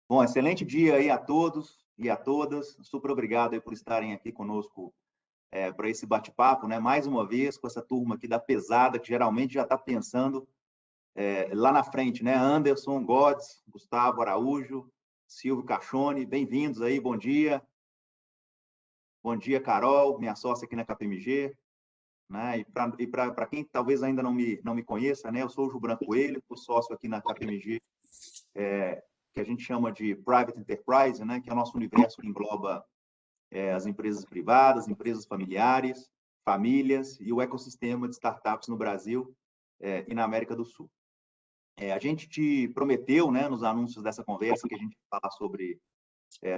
Bom, excelente dia aí a todos e a todas. Super obrigado aí por estarem aqui conosco para esse bate-papo, né? Mais uma vez com essa turma aqui da pesada, que geralmente já está pensando lá na frente, né? Anderson Godes, Gustavo Araújo, Silvio Cachone, bem-vindos aí, bom dia. Bom dia, Carol, minha sócia aqui na KPMG. Né? E para quem talvez ainda não me conheça, né? Eu sou o Gilbran Coelho, sou sócio aqui na KPMG, que a gente chama de Private Enterprise, né? Que é o nosso universo que engloba as empresas privadas, empresas familiares, famílias e o ecossistema de startups no Brasil e na América do Sul. A gente te prometeu, né, nos anúncios dessa conversa, que a gente vai falar sobre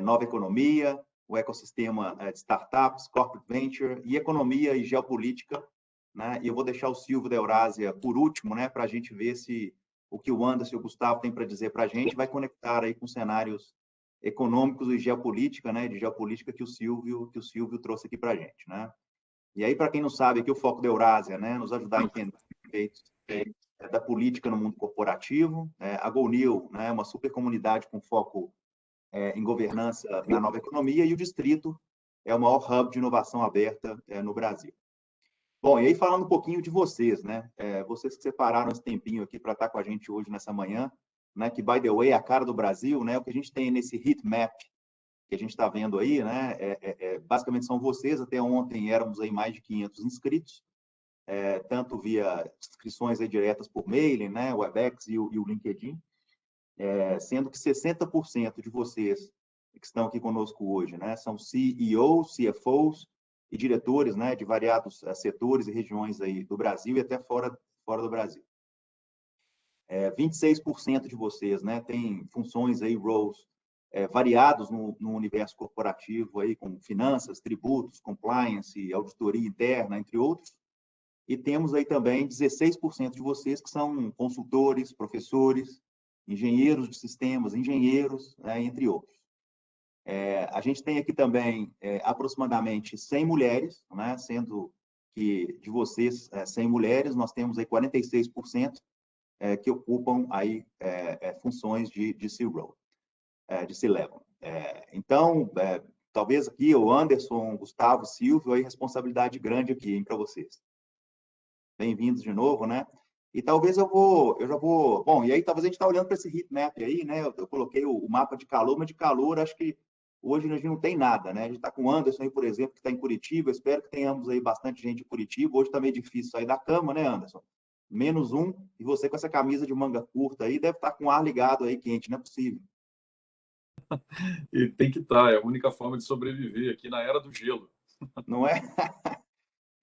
nova economia, o ecossistema de startups, corporate venture e economia e geopolítica, né? E eu vou deixar o Silvio da Eurásia por último, né, para a gente ver se o que o Anderson e o Gustavo têm para dizer para a gente vai conectar aí com cenários econômicos e geopolítica, né, de geopolítica que o Silvio trouxe aqui para a gente, né? E aí, para quem não sabe, aqui o foco da Eurásia, né, nos ajudar a entender os efeitos da política no mundo corporativo. A GoNew, né, é uma super comunidade com foco em governança na nova economia, e o Distrito é o maior hub de inovação aberta no Brasil. Bom, e aí falando um pouquinho de vocês, né? Vocês que separaram esse tempinho aqui para estar com a gente hoje nessa manhã, né? Que, by the way, é a cara do Brasil, né? O que a gente tem nesse heat map que a gente está vendo aí, né? Basicamente são vocês. Até ontem éramos aí mais de 500 inscritos, tanto via inscrições aí diretas por mailing, né? Webex e o LinkedIn, sendo que 60% de vocês que estão aqui conosco hoje, né? São CEOs, CFOs e diretores, né? De variados setores e regiões aí do Brasil e até fora do Brasil. 26% de vocês, né? Tem funções aí, roles variados no universo corporativo aí, como finanças, tributos, compliance, auditoria interna, entre outros. E temos aí também 16% de vocês que são consultores, professores, engenheiros de sistemas, engenheiros, né, entre outros. A gente tem aqui também aproximadamente 100 mulheres, né, sendo que de vocês, 100 mulheres, nós temos aí 46% que ocupam aí funções de C-Role, de C-Level. Então, talvez aqui o Anderson, Gustavo, Silvio, aí responsabilidade grande aqui para vocês. Bem-vindos de novo, né? E talvez eu já vou... Bom, e aí talvez a gente está olhando para esse heat map aí, né? Eu coloquei o mapa de calor, mas de calor acho que hoje a gente não tem nada, né? A gente está com o Anderson aí, por exemplo, que está em Curitiba. Eu espero que tenhamos aí bastante gente em Curitiba. Hoje está meio difícil sair da cama, né, Anderson? -1, e você com essa camisa de manga curta aí deve estar com o ar ligado aí quente, não é possível. E tem que estar, é a única forma de sobreviver aqui na era do gelo. Não é?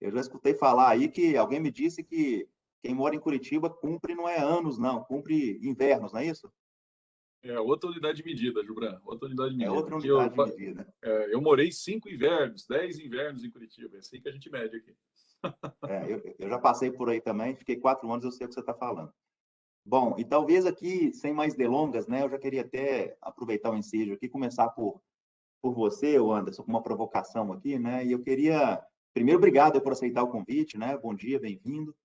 Eu já escutei falar aí que alguém me disse que quem mora em Curitiba cumpre não é anos, não, cumpre invernos, não é isso? É outra unidade de medida, Gilbran, outra unidade de É medida. outra Aqui unidade de medida. eu morei 5 invernos, 10 invernos em Curitiba, é assim que a gente mede aqui. Eu já passei por aí também, fiquei 4 anos, eu sei o que você está falando. Bom, e talvez aqui, sem mais delongas, né, eu já queria até aproveitar o ensejo aqui, começar por você, Anderson, com uma provocação aqui, né, e eu queria, primeiro, obrigado por aceitar o convite, né, bom dia, bem-vindo,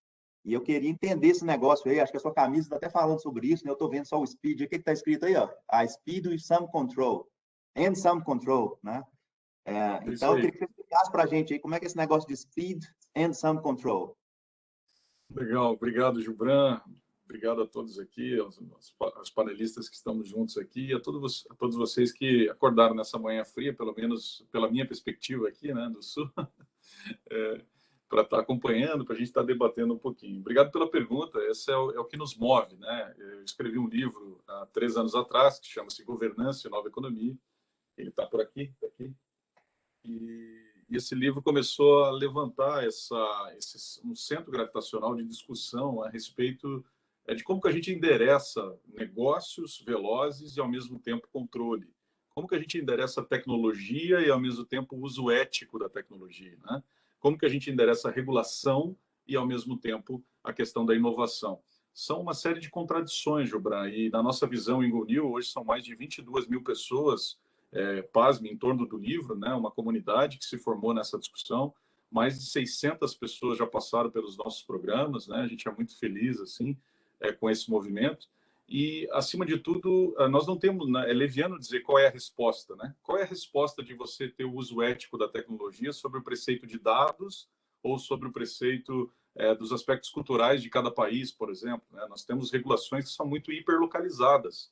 e eu queria entender esse negócio aí, acho que a sua camisa está até falando sobre isso, né, eu estou vendo só o speed, o que está escrito aí, ó? A speed e some control, and some control, né? É isso Então, eu aí. queria que você explicasse para a gente aí como é que é esse negócio de speed and some control. Legal, obrigado, Gilbran. Obrigado a todos aqui, aos panelistas que estamos juntos aqui, e a todos vocês que acordaram nessa manhã fria, pelo menos pela minha perspectiva aqui, né, do Sul, para estar acompanhando, para a gente estar debatendo um pouquinho. Obrigado pela pergunta, esse é o que nos move, né? Eu escrevi um livro há 3 anos atrás, que chama-se Governança e Nova Economia, ele está por aqui, tá aqui. E esse livro começou a levantar um centro gravitacional de discussão a respeito de como que a gente endereça negócios velozes e, ao mesmo tempo, controle. Como que a gente endereça a tecnologia e, ao mesmo tempo, o uso ético da tecnologia, né? Como que a gente endereça a regulação e, ao mesmo tempo, a questão da inovação. São uma série de contradições, Gilbran, e na nossa visão em GoNew, hoje são mais de 22 mil pessoas, pasme, em torno do livro, né? Uma comunidade que se formou nessa discussão. Mais de 600 pessoas já passaram pelos nossos programas, né? A gente é muito feliz assim com esse movimento. E, acima de tudo, nós não temos, é leviano dizer qual é a resposta, né? Qual é a resposta de você ter o uso ético da tecnologia sobre o preceito de dados ou sobre o preceito dos aspectos culturais de cada país, por exemplo, né? Nós temos regulações que são muito hiperlocalizadas.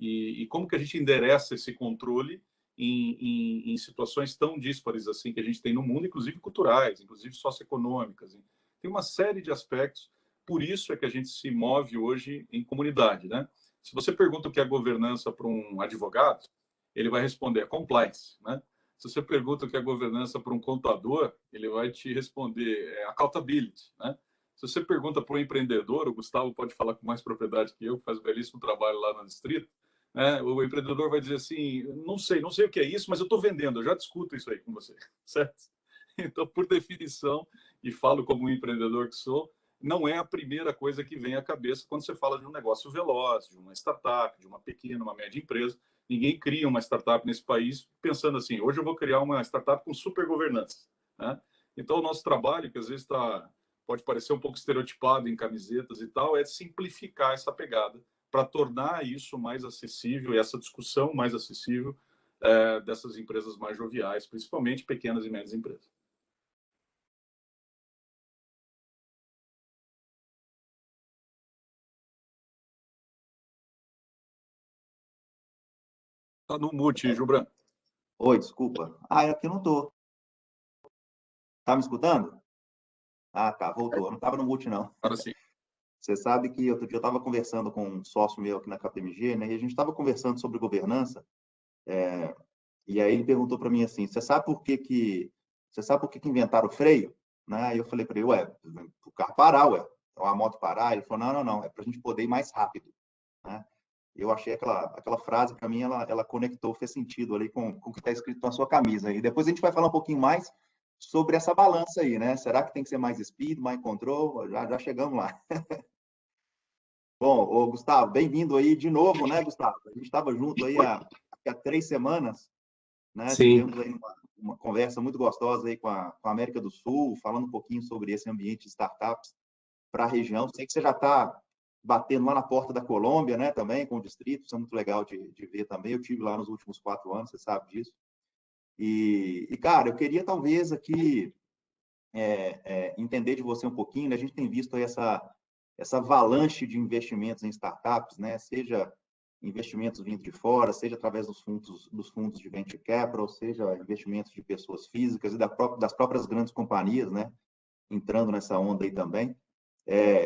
E como que a gente endereça esse controle em situações tão díspares assim que a gente tem no mundo, inclusive culturais, inclusive socioeconômicas. Tem uma série de aspectos. Por isso é que a gente se move hoje em comunidade, né? Se você pergunta o que é governança para um advogado, ele vai responder compliance, né? Se você pergunta o que é governança para um contador, ele vai te responder accountability, né? Se você pergunta para um empreendedor, o Gustavo pode falar com mais propriedade que eu, que faz um belíssimo trabalho lá no distrito, né? O empreendedor vai dizer assim, não sei o que é isso, mas eu estou vendendo, eu já discuto isso aí com você, certo? Então, por definição, e falo como um empreendedor que sou, não é a primeira coisa que vem à cabeça quando você fala de um negócio veloz, de uma startup, de uma pequena, uma média empresa. Ninguém cria uma startup nesse país pensando assim, hoje eu vou criar uma startup com super governança, né? Então, o nosso trabalho, que às vezes pode parecer um pouco estereotipado em camisetas e tal, é simplificar essa pegada para tornar isso mais acessível, e essa discussão mais acessível dessas empresas mais joviais, principalmente pequenas e médias empresas. Está no mute, Gilbran. Oi, desculpa. Aqui eu não estou. Tá me escutando? Tá, voltou. Eu não estava no mute, não. Agora sim. Você sabe que outro dia eu estava conversando com um sócio meu aqui na KPMG, né? E a gente estava conversando sobre governança. E aí ele perguntou para mim assim: você sabe por que inventaram o freio? Né? Aí eu falei para ele: ué, o carro parar, ué, ou a moto parar. Ele falou: não, é para a gente poder ir mais rápido. Né? Eu achei aquela frase, para mim, ela conectou, fez sentido ali com o que está escrito na sua camisa. E depois a gente vai falar um pouquinho mais sobre essa balança aí, né? Será que tem que ser mais speed, mais control? Já chegamos lá. Bom, Gustavo, bem-vindo aí de novo, né, Gustavo? A gente estava junto aí há 3 semanas, né? Sim. Tivemos aí uma conversa muito gostosa aí com a América do Sul, falando um pouquinho sobre esse ambiente de startups para a região. Sei que você já está batendo lá na porta da Colômbia, né, também, com o distrito, isso é muito legal de ver também. Eu tive lá nos últimos 4 anos, você sabe disso. Cara, eu queria talvez aqui entender de você um pouquinho, né? A gente tem visto aí essa avalanche de investimentos em startups, né? Seja investimentos vindo de fora, seja através dos fundos de venture capital, seja investimentos de pessoas físicas e das próprias grandes companhias, né? Entrando nessa onda aí também.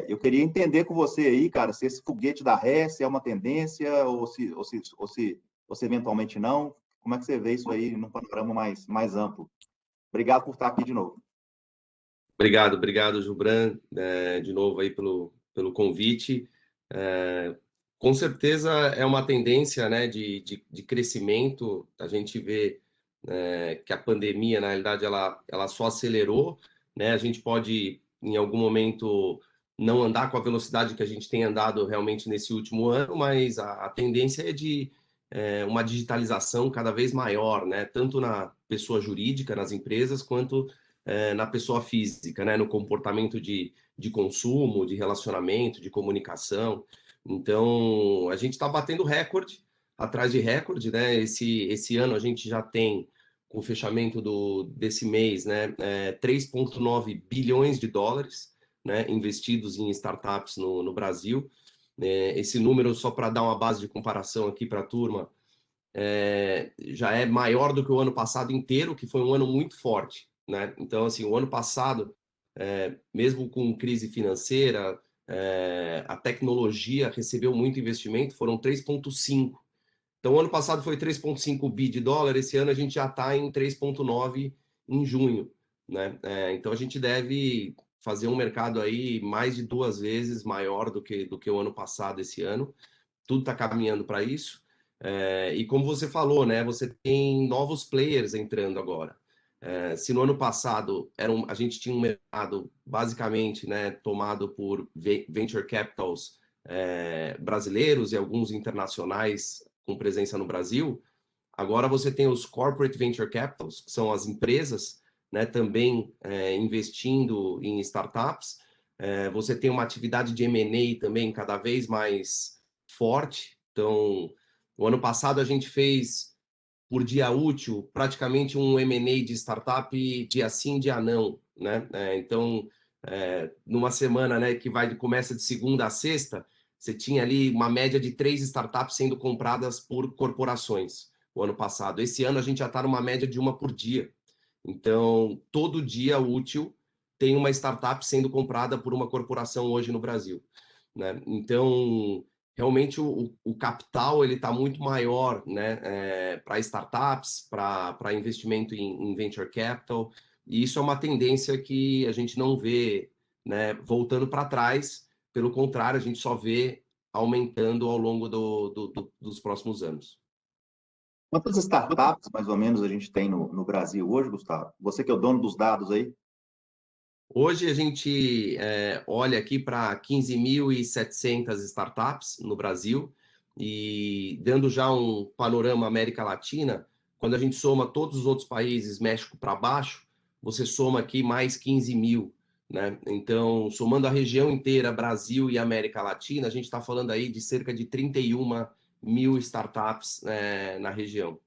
Eu queria entender com você aí, cara, se esse foguete da ré, se é uma tendência ou se eventualmente não. Como é que você vê isso aí num panorama mais amplo? Obrigado por estar aqui de novo. Obrigado, Gilbran, de novo aí pelo convite. Com certeza é uma tendência, né, de crescimento. A gente vê que a pandemia, na realidade, ela só acelerou, né? A gente pode, em algum momento, não andar com a velocidade que a gente tem andado realmente nesse último ano, mas a tendência é de uma digitalização cada vez maior, né? Tanto na pessoa jurídica, nas empresas, quanto na pessoa física, né? No comportamento de consumo, de relacionamento, de comunicação. Então, a gente está batendo recorde, atrás de recorde, né? Esse ano a gente já tem, com o fechamento desse mês, né, 3,9 bilhões de dólares, né, investidos em startups no Brasil. Esse número, só para dar uma base de comparação aqui para a turma, já é maior do que o ano passado inteiro, que foi um ano muito forte, né? Então, assim, o ano passado, mesmo com crise financeira, a tecnologia recebeu muito investimento, foram 3,5. Então, o ano passado foi 3,5 bi de dólar, esse ano a gente já está em 3,9 em junho, né? Então, a gente deve fazer um mercado aí mais de 2 vezes maior do que o ano passado esse ano. Tudo está caminhando para isso. E como você falou, né, você tem novos players entrando agora. Se no ano passado a gente tinha um mercado basicamente, né, tomado por venture capitals brasileiros e alguns internacionais com presença no Brasil, agora você tem os corporate venture capitals, que são as empresas, né, também investindo em startups. Você tem uma atividade de M&A também cada vez mais forte. Então, o ano passado a gente fez, por dia útil, praticamente um M&A de startup dia sim, dia não, né? Então, numa semana, né, que começa de segunda a sexta, você tinha ali uma média de 3 startups sendo compradas por corporações o ano passado. Esse ano a gente já está numa média de uma por dia. Então, todo dia útil tem uma startup sendo comprada por uma corporação hoje no Brasil, né? Então, realmente o capital ele está muito maior, né, para startups, para investimento em venture capital, e isso é uma tendência que a gente não vê, né, voltando para trás. Pelo contrário, a gente só vê aumentando ao longo dos próximos anos. Quantas startups, mais ou menos, a gente tem no Brasil hoje, Gustavo? Você que é o dono dos dados aí. Hoje a gente olha aqui para 15.700 startups no Brasil, e dando já um panorama América Latina, quando a gente soma todos os outros países, México para baixo, você soma aqui mais 15.000, né? Então, somando a região inteira, Brasil e América Latina, a gente está falando aí de cerca de 31.000 startups na região.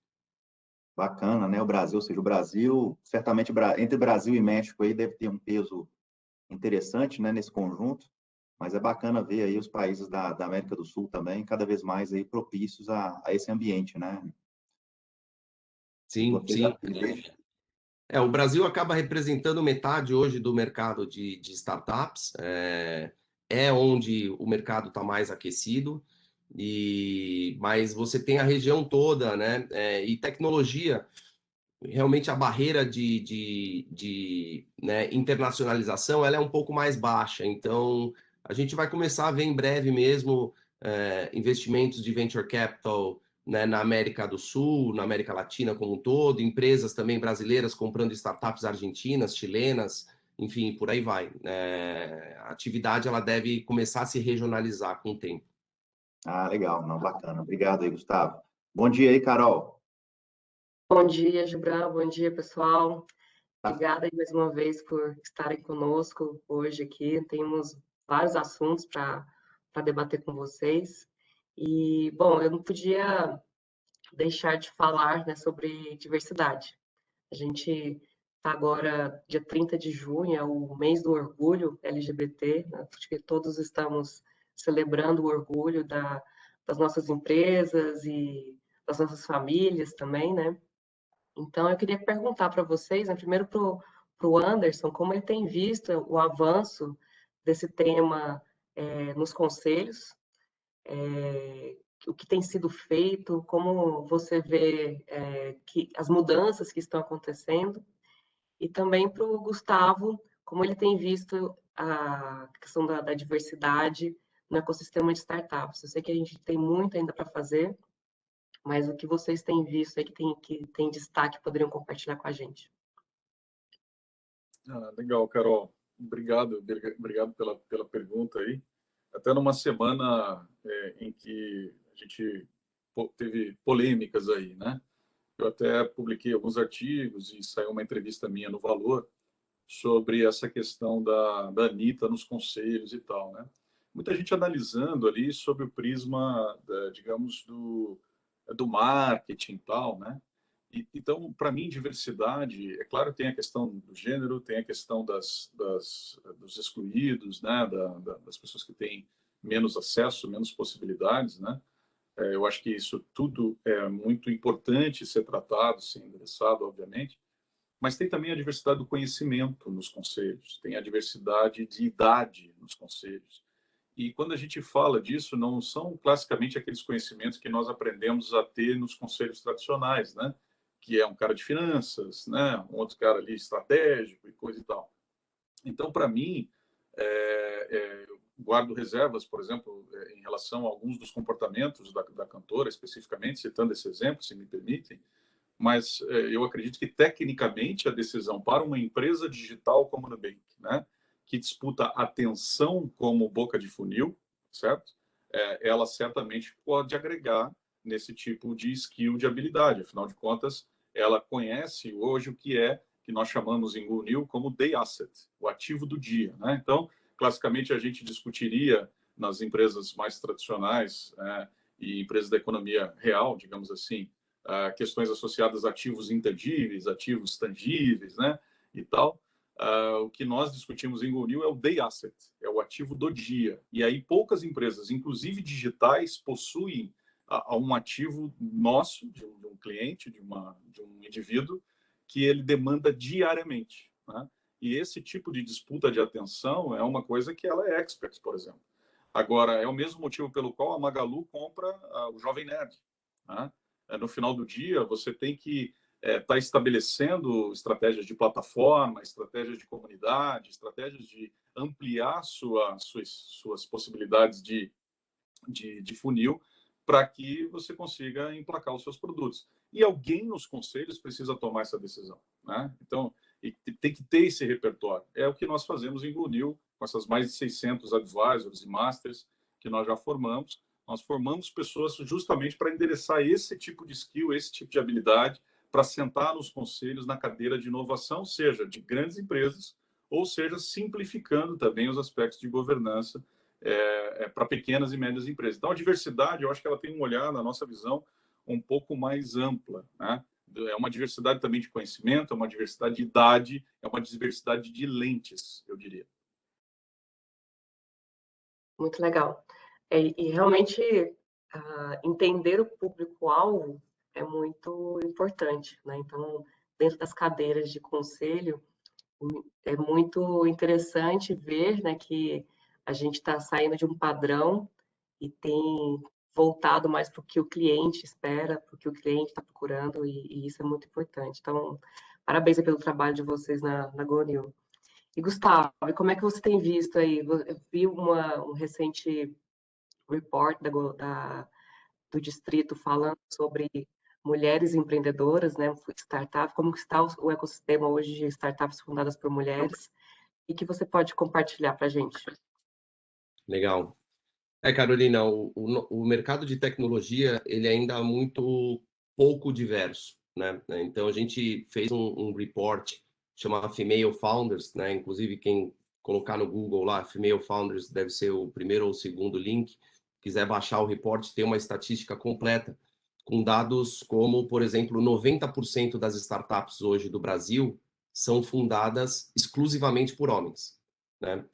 Bacana, né? O Brasil, ou seja, o Brasil, certamente entre Brasil e México aí deve ter um peso interessante, né, nesse conjunto, mas é bacana ver aí os países da América do Sul também, cada vez mais aí propícios a esse ambiente, né? E Sim, você já sim. teve... O Brasil acaba representando metade hoje do mercado de startups, é onde o mercado está mais aquecido, mas você tem a região toda, né? E tecnologia, realmente a barreira né, internacionalização ela é um pouco mais baixa, então a gente vai começar a ver em breve mesmo investimentos de venture capital, né, na América do Sul, na América Latina como um todo, empresas também brasileiras comprando startups argentinas, chilenas, enfim, por aí vai. A atividade ela deve começar a se regionalizar com o tempo. Ah, legal, não, bacana. Obrigado aí, Gustavo. Bom dia aí, Carol. Bom dia, Gibran. Bom dia, pessoal. Tá. Obrigada aí mais uma vez por estarem conosco hoje aqui. Temos vários assuntos para debater com vocês. E, bom, eu não podia deixar de falar, né, sobre diversidade. A gente está agora, dia 30 de junho, é o mês do orgulho LGBT, né? Acho que todos estamos celebrando o orgulho das nossas empresas e das nossas famílias também, né? Então, eu queria perguntar para vocês, né, primeiro para o Anderson, como ele tem visto o avanço desse tema nos conselhos, o que tem sido feito, como você vê que as mudanças que estão acontecendo, e também para o Gustavo, como ele tem visto a questão da diversidade no ecossistema de startups. Eu sei que a gente tem muito ainda para fazer, mas o que vocês têm visto aí que tem destaque poderiam compartilhar com a gente. Legal, Carol. Obrigado pela pergunta aí. Até numa semana em que a gente teve polêmicas aí, né? Eu até publiquei alguns artigos e saiu uma entrevista minha no Valor sobre essa questão da Anitta nos conselhos e tal, né? Muita gente analisando ali sobre o prisma, digamos, do marketing e tal, né? Então, para mim, diversidade, é claro, tem a questão do gênero, tem a questão dos excluídos, né? Das pessoas que têm menos acesso, menos possibilidades, né? Eu acho que isso tudo é muito importante ser tratado, ser endereçado, obviamente, mas tem também a diversidade do conhecimento nos conselhos, tem a diversidade de idade nos conselhos. E quando a gente fala disso, não são classicamente aqueles conhecimentos que nós aprendemos a ter nos conselhos tradicionais, né? Que é um cara de finanças, né? Um outro cara ali estratégico e coisa e tal. Então, para mim, eu guardo reservas, por exemplo, em relação a alguns dos comportamentos da cantora, especificamente, citando esse exemplo, se me permitem, mas eu acredito que, tecnicamente, a decisão para uma empresa digital como a Nubank, né, que disputa atenção como boca de funil, certo? Ela certamente pode agregar nesse tipo de skill de habilidade. Afinal de contas, ela conhece hoje o que nós chamamos em Google como day asset, o ativo do dia, né? Então, classicamente, a gente discutiria nas empresas mais tradicionais e empresas da economia real, digamos assim, questões associadas a ativos intangíveis, ativos tangíveis, né, e tal. O que nós discutimos em GoNew é o day asset, é o ativo do dia. E aí poucas empresas, inclusive digitais, possuem um ativo nosso, de um cliente, de um indivíduo, que ele demanda diariamente, né? E esse tipo de disputa de atenção é uma coisa que ela é expert, por exemplo. Agora, é o mesmo motivo pelo qual a Magalu compra o Jovem Nerd, né? No final do dia, você tem que estar estabelecendo estratégias de plataforma, estratégias de comunidade, estratégias de ampliar suas possibilidades de funil para que você consiga emplacar os seus produtos. E alguém nos conselhos precisa tomar essa decisão, né? Então, tem que ter esse repertório. É o que nós fazemos em GoNew, com essas mais de 600 advisors e masters que nós já formamos. Nós formamos pessoas justamente para endereçar esse tipo de skill, esse tipo de habilidade, para sentar nos conselhos na cadeira de inovação, seja de grandes empresas, ou seja, simplificando também os aspectos de governança para pequenas e médias empresas. Então, a diversidade, eu acho que ela tem um olhar, na nossa visão, um pouco mais ampla, né? É uma diversidade também de conhecimento, é uma diversidade de idade, é uma diversidade de lentes, eu diria. Muito legal. E realmente entender o público-alvo é muito importante, né? Então, dentro das cadeiras de conselho, é muito interessante ver, né, que a gente está saindo de um padrão e tem voltado mais para o que o cliente espera, para o que o cliente está procurando, e isso é muito importante. Então, parabéns pelo trabalho de vocês na GoNew. E, Gustavo, como é que você tem visto aí? Eu vi um recente report do Distrito falando sobre mulheres empreendedoras, né, startup, como está o ecossistema hoje de startups fundadas por mulheres, e que você pode compartilhar para a gente. Legal. Carolina, o mercado de tecnologia, ele ainda é muito pouco diverso, né? Então, a gente fez um report chamado Female Founders, né? Inclusive, quem colocar no Google lá, Female Founders, deve ser o primeiro ou o segundo link. Quiser baixar o report, tem uma estatística completa, com dados como, por exemplo, 90% das startups hoje do Brasil são fundadas exclusivamente por homens, né?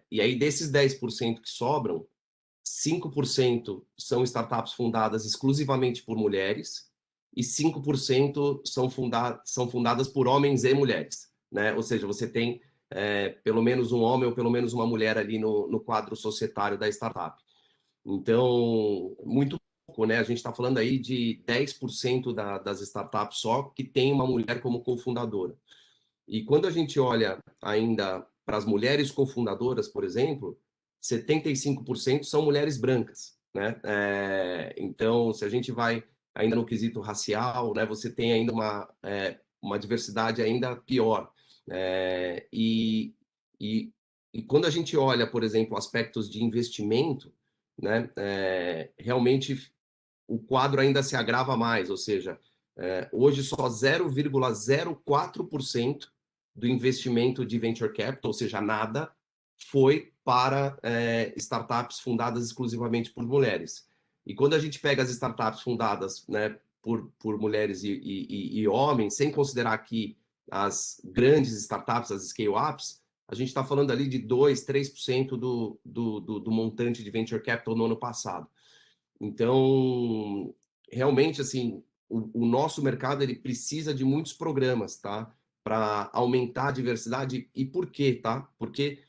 E aí, desses 10% que sobram, 5% são startups fundadas exclusivamente por mulheres e 5% são fundadas por homens e mulheres, né? Ou seja, você tem pelo menos um homem ou pelo menos uma mulher ali no quadro societário da startup. Então, muito pouco, né? A gente está falando aí de 10% das startups só que tem uma mulher como cofundadora. E quando a gente olha ainda para as mulheres cofundadoras, por exemplo, 75% são mulheres brancas, né? Então, se a gente vai ainda no quesito racial, né, você tem ainda uma diversidade ainda pior. E quando a gente olha, por exemplo, aspectos de investimento, né, realmente o quadro ainda se agrava mais, ou seja, hoje só 0,04% do investimento de venture capital, ou seja, nada, foi para startups fundadas exclusivamente por mulheres. E quando a gente pega as startups fundadas, né, por mulheres e homens, sem considerar aqui as grandes startups, as scale-ups, a gente está falando ali de 2%, 3% do montante de venture capital no ano passado. Então, realmente, assim, o nosso mercado ele precisa de muitos programas, tá? Para aumentar a diversidade. E por quê, tá? Porque,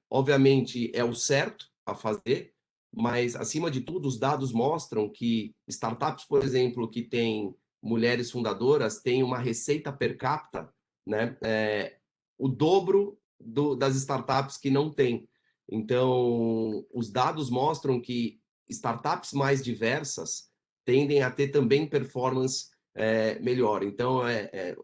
obviamente, é o certo a fazer, mas, acima de tudo, os dados mostram que startups, por exemplo, que têm mulheres fundadoras, têm uma receita per capita, né? O dobro das startups que não têm. Então, os dados mostram que startups mais diversas tendem a ter também performance melhor. Então,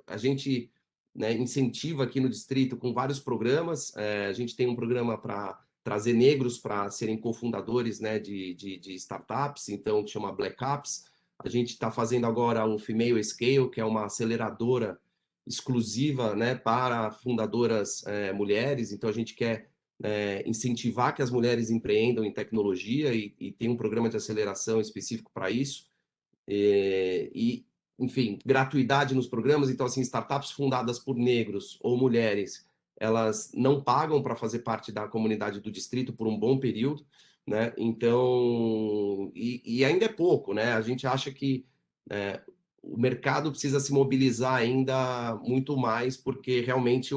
a gente, né, incentiva aqui no Distrito com vários programas. A gente tem um programa para trazer negros para serem cofundadores, né, de startups, então, que chama Black Apps. A gente está fazendo agora um Female Scale, que é uma aceleradora exclusiva, né, para fundadoras mulheres. Então, a gente quer, incentivar que as mulheres empreendam em tecnologia e tem um programa de aceleração específico para isso. Enfim, gratuidade nos programas. Então, assim, startups fundadas por negros ou mulheres, elas não pagam para fazer parte da comunidade do distrito por um bom período, né? Então, e ainda é pouco, né? A gente acha que o mercado precisa se mobilizar ainda muito mais, porque realmente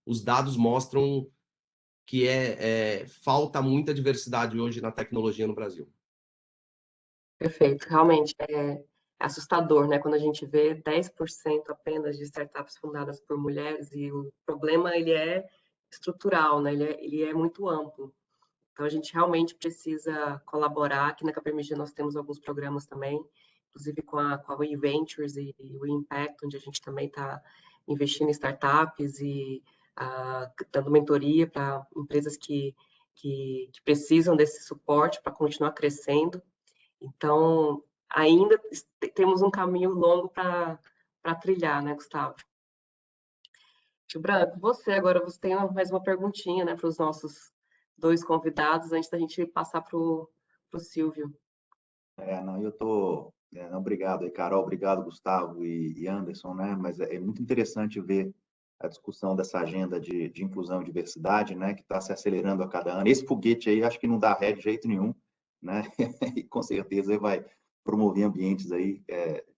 os dados mostram que falta muita diversidade hoje na tecnologia no Brasil. Perfeito, realmente é assustador, né? Quando a gente vê 10% apenas de startups fundadas por mulheres e o problema ele é estrutural, né? Ele é muito amplo. Então a gente realmente precisa colaborar. Aqui na KPMG nós temos alguns programas também, inclusive com a We Ventures e o Impact, onde a gente também está investindo em startups e dando mentoria para empresas que precisam desse suporte para continuar crescendo. Então, ainda temos um caminho longo para trilhar, né, Gustavo? Branco, você tem mais uma perguntinha, né, para os nossos dois convidados, antes da gente passar para o Silvio. Não, eu tô... Não, obrigado aí, Carol, obrigado, Gustavo e Anderson, né? Mas é muito interessante ver a discussão dessa agenda de inclusão e diversidade, né, que está se acelerando a cada ano. Esse foguete aí, acho que não dá ré de jeito nenhum, né? E com certeza vai promover ambientes aí,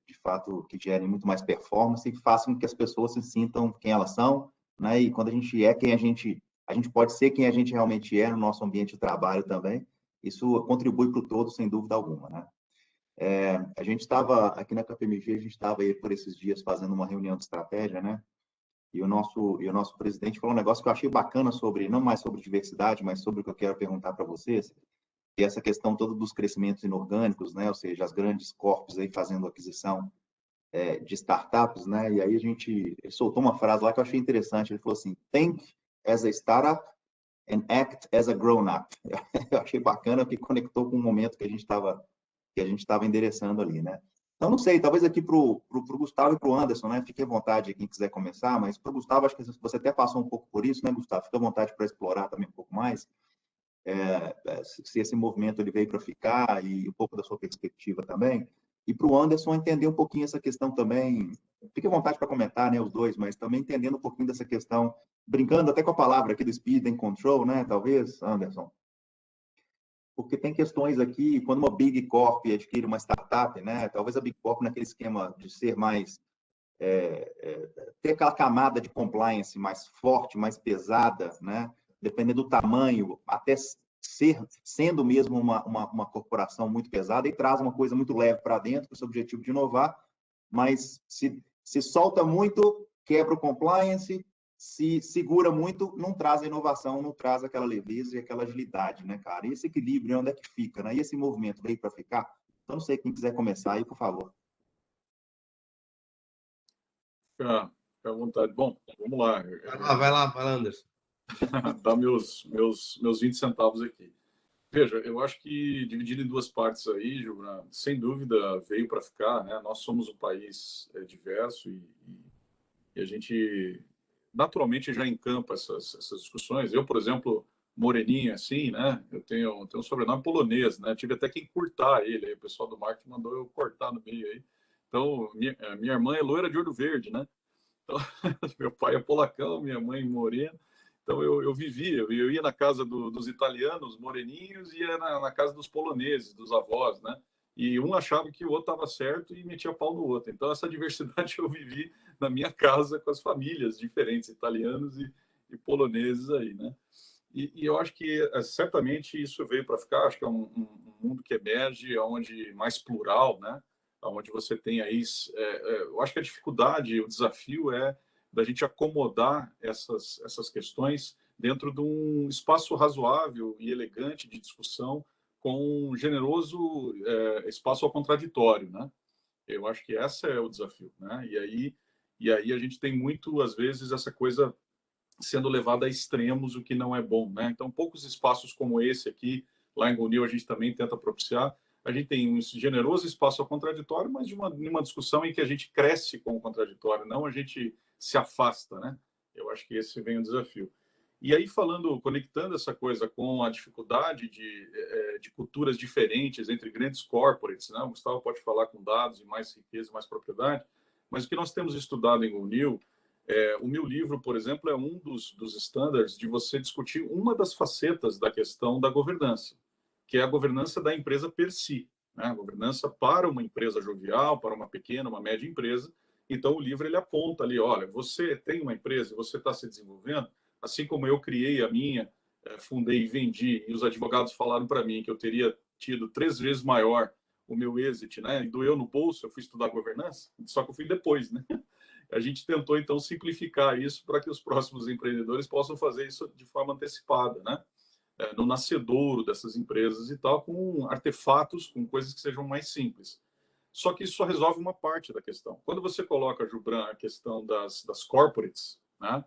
de fato, que gerem muito mais performance e que façam com que as pessoas se sintam quem elas são, né? E quando a gente é quem a gente pode ser quem a gente realmente é no nosso ambiente de trabalho também. Isso contribui para o todo, sem dúvida alguma, né? A gente estava, aqui na KPMG, a gente estava aí por esses dias fazendo uma reunião de estratégia, né? E o nosso presidente falou um negócio que eu achei bacana sobre, não mais sobre diversidade, mas sobre o que eu quero perguntar para vocês, que é essa questão toda dos crescimentos inorgânicos, né? Ou seja, as grandes corpos aí fazendo aquisição de startups, né? E aí ele soltou uma frase lá que eu achei interessante. Ele falou assim: "Think as a startup and act as a grown-up." Eu achei bacana, porque conectou com o momento que a gente estava endereçando ali, né? Então, não sei, talvez aqui para o Gustavo e para o Anderson, né? Fique à vontade quem quiser começar, mas para o Gustavo, acho que você até passou um pouco por isso, né, Gustavo? Fica à vontade para explorar também um pouco mais, se esse movimento ele veio para ficar e um pouco da sua perspectiva também. E para o Anderson entender um pouquinho essa questão também, fique à vontade para comentar, né, os dois, mas também entendendo um pouquinho dessa questão, brincando até com a palavra aqui do speed and control, né, talvez, Anderson? Porque tem questões aqui, quando uma Big Corp adquire uma startup, né? Talvez a Big Corp, naquele esquema de ser mais... ter aquela camada de compliance mais forte, mais pesada, né? Dependendo do tamanho, até sendo mesmo uma corporação muito pesada, e traz uma coisa muito leve para dentro, com esse objetivo de inovar, mas se solta muito, quebra o compliance, se segura muito, não traz a inovação, não traz aquela leveza e aquela agilidade, né, cara? E esse equilíbrio, onde é que fica, né? E esse movimento veio para ficar? Então, não sei, quem quiser começar aí, por favor. Fica à vontade. Bom, vamos lá. Vai lá, Anderson. Dá meus 20 centavos aqui. Veja, eu acho que dividido em duas partes aí, Gilberto, sem dúvida veio para ficar, né? Nós somos um país diverso e a gente naturalmente já encampa essas discussões. Eu, por exemplo, moreninho assim, né? Eu tenho um sobrenome polonês, né? Tive até que encurtar ele, aí o pessoal do marketing mandou eu cortar no meio aí. Então, minha irmã é loira de olho verde, né? Então, meu pai é polacão, minha mãe morena. Então, eu ia na casa dos italianos, moreninhos, e ia na casa dos poloneses, dos avós, né? E um achava que o outro estava certo e metia pau no outro. Então, essa diversidade eu vivi na minha casa com as famílias diferentes, italianos e poloneses aí, né? E eu acho que certamente isso veio para ficar. Acho que é um mundo que emerge, onde mais plural, né? Onde você tem aí... eu acho que a dificuldade, o desafio é da gente acomodar essas questões dentro de um espaço razoável e elegante de discussão, com um generoso espaço ao contraditório, né? Eu acho que esse é o desafio, né? E aí a gente tem muito, às vezes, essa coisa sendo levada a extremos, o que não é bom, né? Então, poucos espaços como esse aqui, lá em Gunil, a gente também tenta propiciar. A gente tem um generoso espaço ao contraditório, mas de uma discussão em que a gente cresce com o contraditório, não a gente se afasta, né? Eu acho que esse vem o desafio. E aí, conectando essa coisa com a dificuldade de culturas diferentes entre grandes corporates, né? O Gustavo pode falar com dados e mais riqueza, mais propriedade, mas o que nós temos estudado em Unil, o meu livro, por exemplo, é um dos standards de você discutir uma das facetas da questão da governança, que é a governança da empresa per si, né? A governança para uma empresa jovial, para uma pequena, uma média empresa. Então, o livro ele aponta ali, olha, você tem uma empresa, você está se desenvolvendo, assim como eu criei a minha, fundei e vendi, e os advogados falaram para mim que eu teria tido 3 vezes maior o meu exit, né? E doeu no bolso, eu fui estudar governança, só que eu fui depois, né? A gente tentou, então, simplificar isso para que os próximos empreendedores possam fazer isso de forma antecipada, né? No nascedouro dessas empresas e tal, com artefatos, com coisas que sejam mais simples. Só que isso só resolve uma parte da questão. Quando você coloca, Gibran, a questão das corporates, né?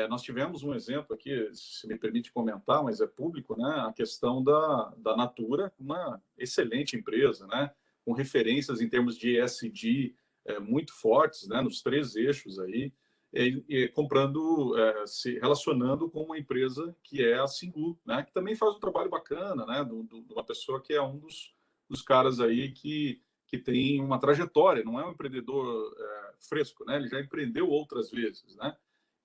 Nós tivemos um exemplo aqui, se me permite comentar, mas é público, né? A questão da Natura, uma excelente empresa, né? Com referências em termos de ESG muito fortes, né? Nos 3 eixos aí, se relacionando com uma empresa que é a Singu, né? Que também faz um trabalho bacana, né? De uma pessoa que é um dos caras aí que tem uma trajetória, não é um empreendedor fresco, né? Ele já empreendeu outras vezes, né?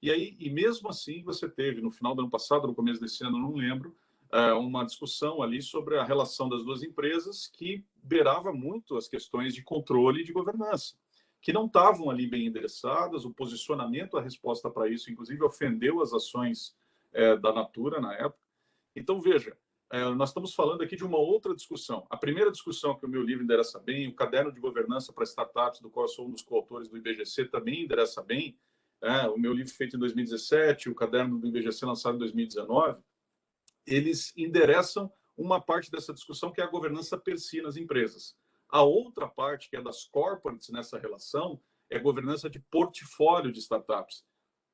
E mesmo assim, você teve, no final do ano passado, no começo desse ano, não lembro, uma discussão ali sobre a relação das 2 empresas que beirava muito as questões de controle e de governança, que não estavam ali bem endereçadas, o posicionamento, a resposta para isso, inclusive, ofendeu as ações da Natura na época. Então, veja, nós estamos falando aqui de uma outra discussão. A primeira discussão que o meu livro endereça bem, o Caderno de Governança para Startups, do qual eu sou um dos coautores do IBGC, também endereça bem, o meu livro feito em 2017, o caderno do IBGC lançado em 2019, eles endereçam uma parte dessa discussão que é a governança per si nas empresas. A outra parte, que é das corporates nessa relação, é a governança de portfólio de startups,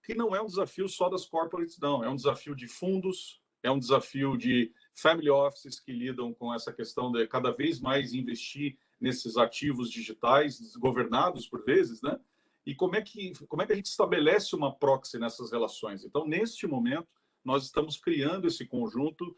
que não é um desafio só das corporates, não. É um desafio de fundos, é um desafio de family offices que lidam com essa questão de cada vez mais investir nesses ativos digitais, governados por vezes, né? E como é que a gente estabelece uma proxy nessas relações? Então, neste momento, nós estamos criando esse conjunto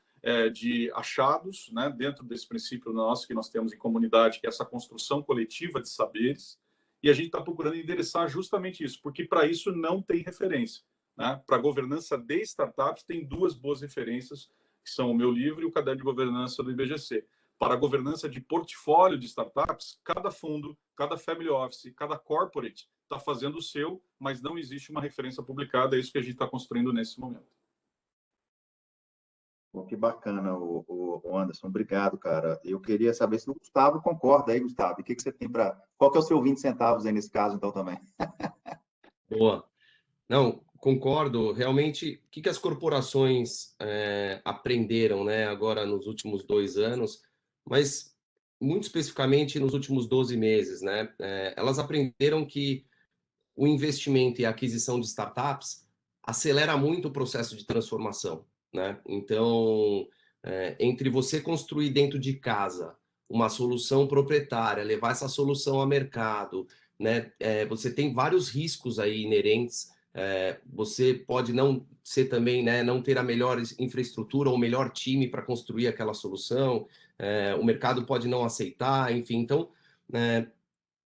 de achados, né, dentro desse princípio nosso que nós temos em comunidade, que é essa construção coletiva de saberes, e a gente está procurando endereçar justamente isso, porque para isso não tem referência, né? Para a governança de startups, tem 2 boas referências, que são o meu livro e o Caderno de Governança do IBGC. Para a governança de portfólio de startups, cada fundo, cada family office, cada corporate está fazendo o seu, mas não existe uma referência publicada. É isso que a gente está construindo nesse momento. Pô, que bacana, o Anderson. Obrigado, cara. Eu queria saber se o Gustavo concorda aí, Gustavo. O que você tem para... Qual que é o seu 20 centavos aí nesse caso, então, também? Boa. Não, concordo. Realmente, o que as corporações aprenderam, né, agora nos últimos 2 anos, mas muito especificamente nos últimos 12 meses, né? Elas aprenderam que o investimento e a aquisição de startups acelera muito o processo de transformação, né? Então, entre você construir dentro de casa uma solução proprietária, levar essa solução ao mercado, né? Você tem vários riscos aí inerentes. Você pode não ser também, né, não ter a melhor infraestrutura ou o melhor time para construir aquela solução. O mercado pode não aceitar, enfim. Então,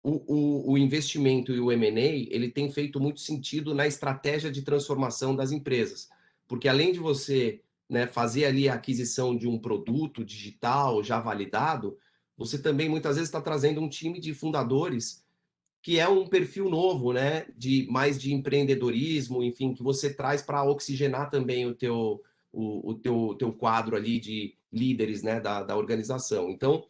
o investimento e o M&A, ele tem feito muito sentido na estratégia de transformação das empresas, porque além de você, né, fazer ali a aquisição de um produto digital já validado, você também muitas vezes está trazendo um time de fundadores que é um perfil novo, né, mais de empreendedorismo, enfim, que você traz para oxigenar também o teu quadro ali de líderes, né, da organização. Então,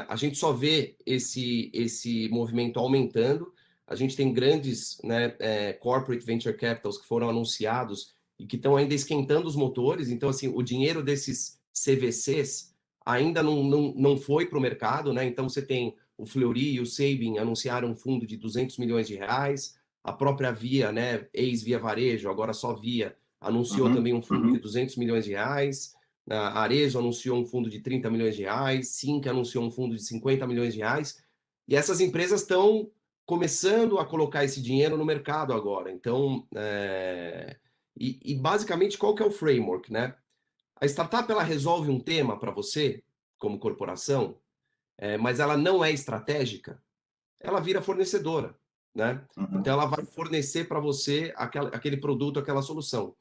a gente só vê esse movimento aumentando. A gente tem grandes, né, corporate venture capitals que foram anunciados e que estão ainda esquentando os motores. Então, assim, o dinheiro desses CVCs ainda não foi para o mercado, né? Então, você tem o Fleury e o Sabin anunciaram um fundo de 200 milhões de reais. A própria Via, né, ex-Via Varejo, agora só Via, anunciou também um fundo de 200 milhões de reais. A Arezzo anunciou um fundo de 30 milhões de reais, Cinca anunciou um fundo de 50 milhões de reais, e essas empresas estão começando a colocar esse dinheiro no mercado agora. Então, E basicamente, qual que é o framework, né? A startup, ela resolve um tema para você, como corporação, mas ela não é estratégica, ela vira fornecedora, né? Então, ela vai fornecer para você aquele produto, aquela solução.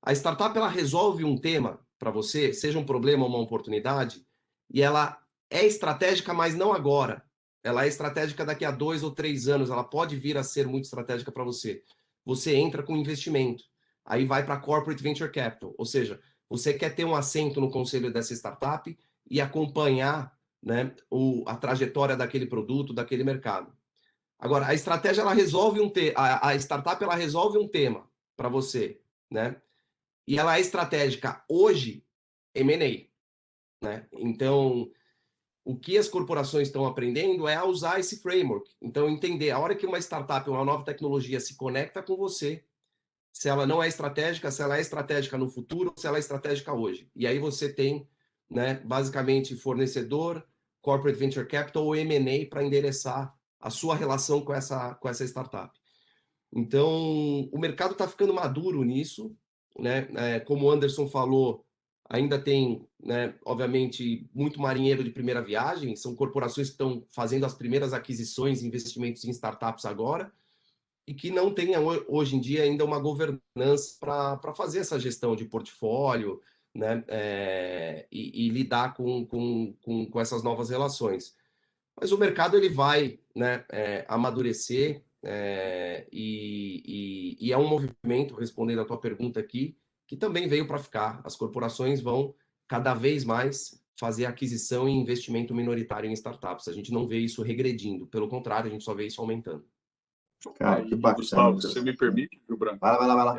A startup, ela resolve um tema para você, seja um problema ou uma oportunidade, e ela é estratégica, mas não agora. Ela é estratégica daqui a 2 ou 3 anos, ela pode vir a ser muito estratégica para você. Você entra com investimento, aí vai para Corporate Venture Capital, ou seja, você quer ter um assento no conselho dessa startup e acompanhar, né, a trajetória daquele produto, daquele mercado. Agora, a estratégia, ela resolve a startup, ela resolve um tema para você, né? E ela é estratégica hoje, M&A, né? Então, o que as corporações estão aprendendo é a usar esse framework. Então, entender a hora que uma startup, uma nova tecnologia se conecta com você, se ela não é estratégica, se ela é estratégica no futuro, se ela é estratégica hoje. E aí você tem, né, basicamente, fornecedor, corporate venture capital ou M&A para endereçar a sua relação com essa startup. Então, o mercado está ficando maduro nisso, né? Como o Anderson falou, ainda tem, né, obviamente, muito marinheiro de primeira viagem, são corporações que estão fazendo as primeiras aquisições e investimentos em startups agora, e que não tem hoje em dia ainda uma governança para fazer essa gestão de portfólio, né? E lidar com essas novas relações. Mas o mercado ele vai, né, amadurecer, e é um movimento, respondendo a tua pergunta aqui, que também veio para ficar. As corporações vão cada vez mais fazer aquisição e investimento minoritário em startups. A gente não vê isso regredindo, pelo contrário, a gente só vê isso aumentando. Cara, que E, bacana. Gustavo, se você me permite, Gilbran, Vai lá.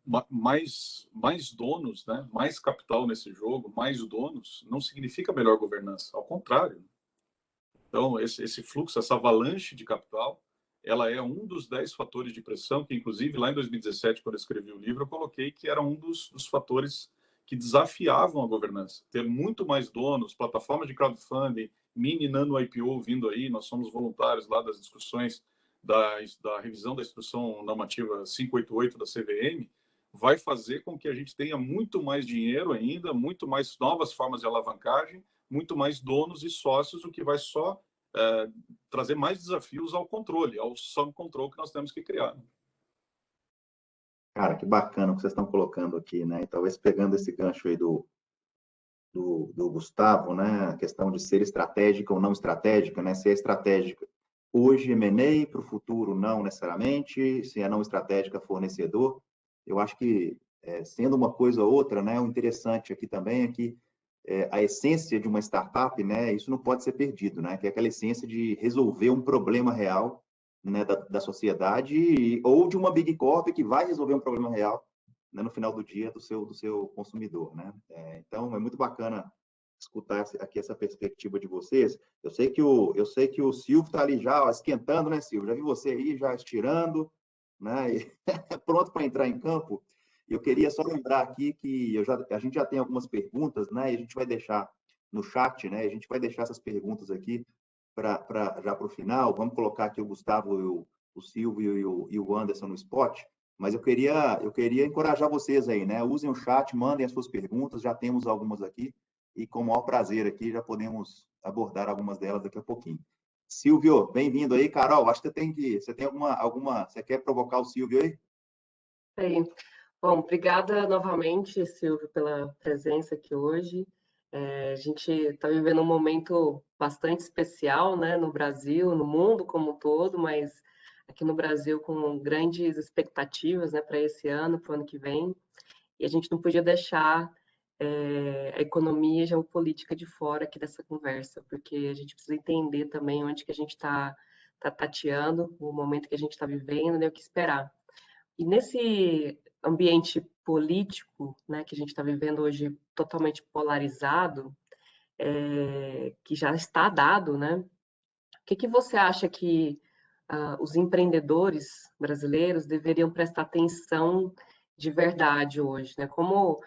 mais donos, né? Mais capital nesse jogo, mais donos, não significa melhor governança, ao contrário. Então, esse fluxo, essa avalanche de capital, ela é um dos 10 fatores de pressão, que inclusive lá em 2017, quando eu escrevi o livro, eu coloquei que era um dos fatores que desafiavam a governança. Ter muito mais donos, plataformas de crowdfunding, mini nano IPO vindo aí, nós somos voluntários lá das discussões da revisão da instrução normativa 588 da CVM, vai fazer com que a gente tenha muito mais dinheiro ainda, muito mais novas formas de alavancagem, muito mais donos e sócios, o que vai só trazer mais desafios ao controle, ao some control que nós temos que criar. Cara, que bacana o que vocês estão colocando aqui, né? E talvez pegando esse gancho aí do Gustavo, né? A questão de ser estratégica ou não estratégica, né? Se é estratégica hoje, M&A, para o futuro, não necessariamente. Se é não estratégica, fornecedor. Eu acho que, sendo uma coisa ou outra, né? O interessante aqui também é que a essência de uma startup, né? Isso não pode ser perdido, né? Que é aquela essência de resolver um problema real, né? Da sociedade ou de uma Big Corp que vai resolver um problema real, né, no final do dia do seu consumidor, né? Então é muito bacana escutar aqui essa perspectiva de vocês. Eu sei que o Silvio está ali já esquentando, né, Silvio? Já vi você aí já estirando, né? E pronto para entrar em campo. E eu queria só lembrar aqui que a gente já tem algumas perguntas, né? E a gente vai deixar no chat, né? A gente vai deixar essas perguntas aqui já para o final. Vamos colocar aqui o Gustavo, o Silvio e o Anderson no spot. Mas eu queria encorajar vocês aí, né? Usem o chat, mandem as suas perguntas, já temos algumas aqui, e com o maior prazer aqui já podemos abordar algumas delas daqui a pouquinho. Silvio, bem-vindo aí. Carol, acho que você tem você quer provocar o Silvio aí? Sim. Bom, obrigada novamente, Silvio, pela presença aqui hoje. A gente está vivendo um momento bastante especial, né, no Brasil, no mundo como um todo, mas aqui no Brasil com grandes expectativas, né, para esse ano, para o ano que vem. E a gente não podia deixar a economia e a geopolítica de fora aqui dessa conversa, porque a gente precisa entender também onde que a gente está tateando, o momento que a gente está vivendo, né, o que esperar. E nesse ambiente político, né, que a gente está vivendo hoje totalmente polarizado, que já está dado, né? O que você acha que os empreendedores brasileiros deveriam prestar atenção de verdade hoje, né? Como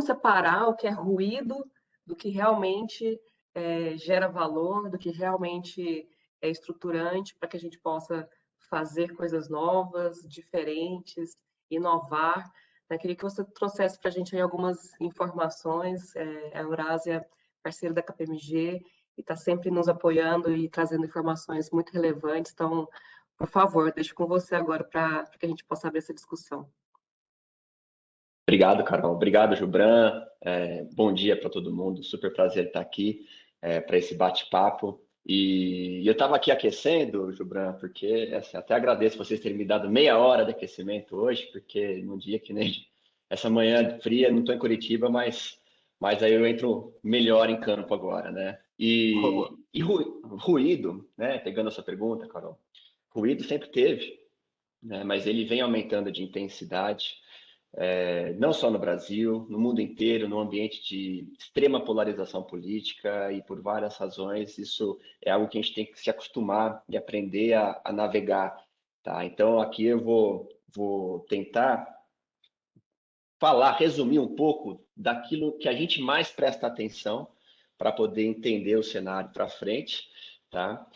separar o que é ruído do que realmente gera valor, do que realmente é estruturante para que a gente possa fazer coisas novas, diferentes inovar. Eu queria que você trouxesse para a gente aí algumas informações. A Eurásia, parceira da KPMG, e está sempre nos apoiando e trazendo informações muito relevantes. Então, por favor, deixo com você agora para que a gente possa abrir essa discussão. Obrigado, Carol. Obrigado, Gibran. Bom dia para todo mundo. Super prazer estar aqui para esse bate-papo. E eu estava aqui aquecendo, Gibran, porque assim, até agradeço vocês terem me dado meia hora de aquecimento hoje, porque num dia que nem essa manhã fria, não estou em Curitiba, mas aí eu entro melhor em campo agora, né? E ruído, né? Pegando a sua pergunta, Carol, ruído sempre teve, né? Mas ele vem aumentando de intensidade. Não só no Brasil, no mundo inteiro, num ambiente de extrema polarização política, e por várias razões isso é algo que a gente tem que se acostumar e aprender a navegar, tá? Então aqui eu vou tentar resumir um pouco daquilo que a gente mais presta atenção para poder entender o cenário para frente, tá?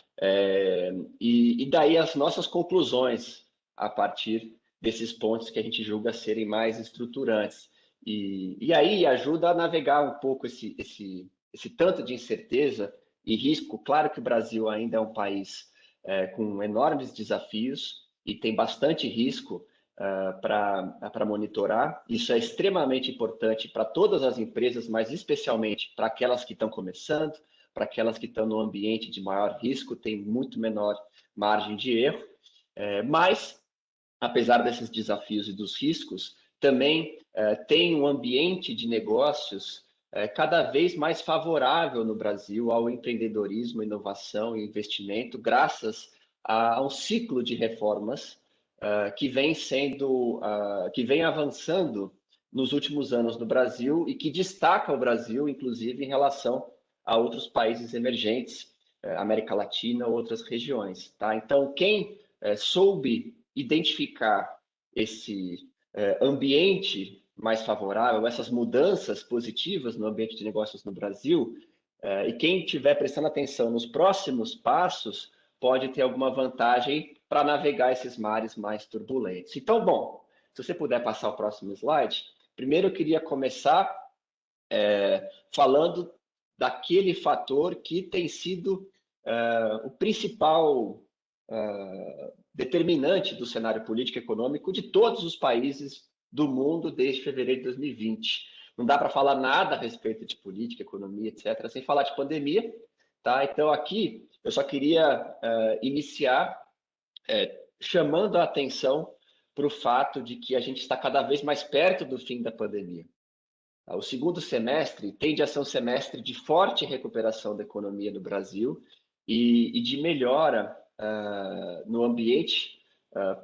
E daí as nossas conclusões a partir desses pontos que a gente julga serem mais estruturantes. E aí ajuda a navegar um pouco esse tanto de incerteza e risco. Claro que o Brasil ainda é um país com enormes desafios e tem bastante risco para monitorar. Isso é extremamente importante para todas as empresas, mas especialmente para aquelas que estão começando, para aquelas que estão no ambiente de maior risco, tem muito menor margem de erro. Mas apesar desses desafios e dos riscos, também tem um ambiente de negócios cada vez mais favorável no Brasil ao empreendedorismo, inovação e investimento, graças a um ciclo de reformas que vem avançando nos últimos anos no Brasil e que destaca o Brasil, inclusive, em relação a outros países emergentes, América Latina, outras regiões, tá? Então, quem soube identificar esse ambiente mais favorável, essas mudanças positivas no ambiente de negócios no Brasil, e quem estiver prestando atenção nos próximos passos pode ter alguma vantagem para navegar esses mares mais turbulentos. Então, bom, se você puder passar o próximo slide, primeiro eu queria começar falando daquele fator que tem sido o principal determinante do cenário político e econômico de todos os países do mundo desde fevereiro de 2020. Não dá para falar nada a respeito de política, economia, etc., sem falar de pandemia, tá? Então, aqui, eu só queria iniciar chamando a atenção para o fato de que a gente está cada vez mais perto do fim da pandemia. O segundo semestre tende a ser um semestre de forte recuperação da economia no Brasil e de melhora no ambiente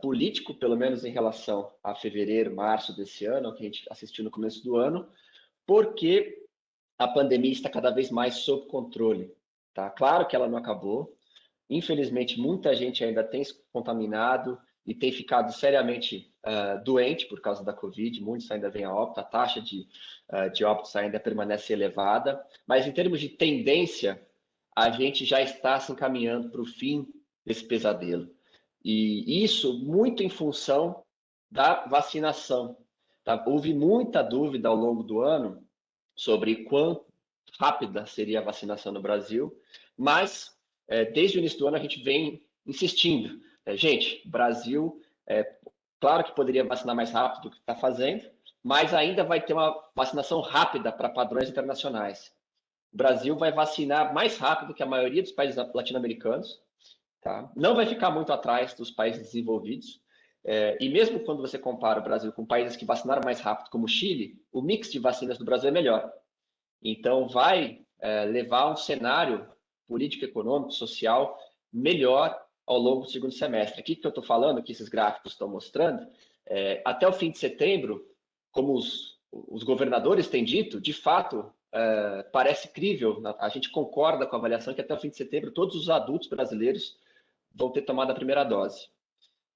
político, pelo menos em relação a fevereiro, março desse ano, ao que a gente assistiu no começo do ano, porque a pandemia está cada vez mais sob controle. Tá? Claro que ela não acabou. Infelizmente, muita gente ainda tem se contaminado e tem ficado seriamente doente por causa da Covid. Muitos ainda vêm a óbito, a taxa de óbitos ainda permanece elevada. Mas, em termos de tendência, a gente já está se encaminhando para o fim desse pesadelo. E isso muito em função da vacinação. Tá? Houve muita dúvida ao longo do ano sobre quão rápida seria a vacinação no Brasil, mas desde o início do ano a gente vem insistindo. Gente, o Brasil, claro que poderia vacinar mais rápido do que está fazendo, mas ainda vai ter uma vacinação rápida para padrões internacionais. O Brasil vai vacinar mais rápido que a maioria dos países latino-americanos, tá? Não vai ficar muito atrás dos países desenvolvidos. E mesmo quando você compara o Brasil com países que vacinaram mais rápido, como o Chile, o mix de vacinas do Brasil é melhor. Então, vai levar a um cenário político, econômico, social melhor ao longo do segundo semestre. Aqui que eu estou falando, que esses gráficos estão mostrando, até o fim de setembro, como os governadores têm dito, de fato, parece crível, a gente concorda com a avaliação que até o fim de setembro todos os adultos brasileiros vão ter tomado a primeira dose.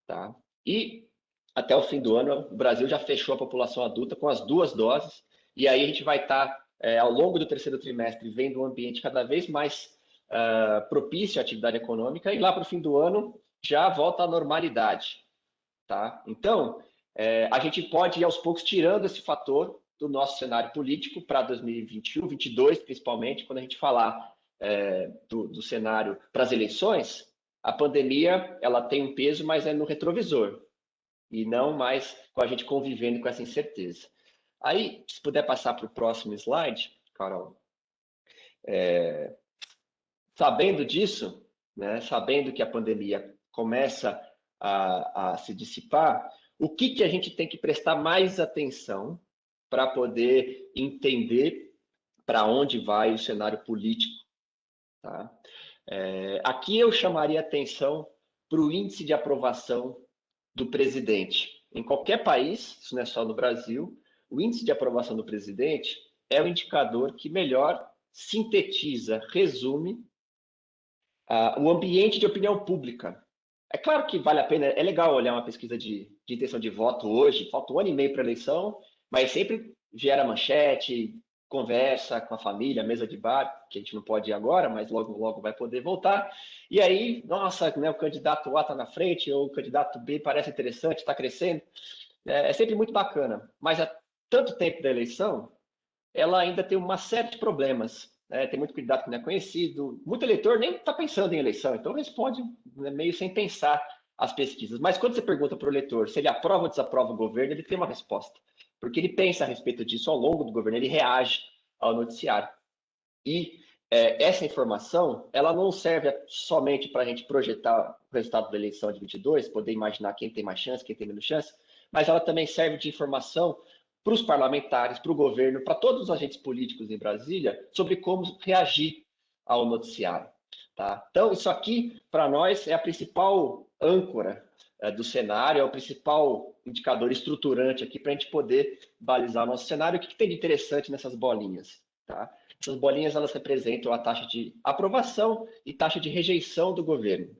Tá? E até o fim do ano, o Brasil já fechou a população adulta com as 2 doses, e aí a gente vai estar, ao longo do terceiro trimestre, vendo um ambiente cada vez mais propício à atividade econômica, e lá para o fim do ano já volta à normalidade. Tá? Então, a gente pode ir aos poucos tirando esse fator do nosso cenário político para 2021, 2022, principalmente, quando a gente falar do cenário para as eleições, a pandemia ela tem um peso, mas é no retrovisor, e não mais com a gente convivendo com essa incerteza. Aí, se puder passar para o próximo slide, Carol. Sabendo disso, né, sabendo que a pandemia começa a se dissipar, o que a gente tem que prestar mais atenção para poder entender para onde vai o cenário político? Tá? Aqui eu chamaria atenção para o índice de aprovação do presidente. Em qualquer país, isso não é só no Brasil, o índice de aprovação do presidente é o indicador que melhor sintetiza, resume o ambiente de opinião pública. É claro que vale a pena, é legal olhar uma pesquisa de intenção de voto hoje, falta 1 ano e meio para a eleição, mas sempre gera manchete, conversa com a família, mesa de bar, que a gente não pode ir agora, mas logo vai poder voltar. E aí, nossa, né, o candidato A está na frente, ou o candidato B parece interessante, está crescendo. É sempre muito bacana. Mas há tanto tempo da eleição, ela ainda tem uma série de problemas. Tem muito candidato que não é conhecido, muito eleitor nem está pensando em eleição, então responde meio sem pensar as pesquisas. Mas quando você pergunta para o eleitor se ele aprova ou desaprova o governo, ele tem uma resposta, porque ele pensa a respeito disso ao longo do governo, ele reage ao noticiário. E essa informação, ela não serve somente para a gente projetar o resultado da eleição de 22, poder imaginar quem tem mais chance, quem tem menos chance, mas ela também serve de informação para os parlamentares, para o governo, para todos os agentes políticos em Brasília, sobre como reagir ao noticiário. Tá? Então, isso aqui, para nós, é a principal âncora do cenário, é o principal indicador estruturante aqui para a gente poder balizar o nosso cenário. O que tem de interessante nessas bolinhas? Tá? Essas bolinhas, elas representam a taxa de aprovação e taxa de rejeição do governo.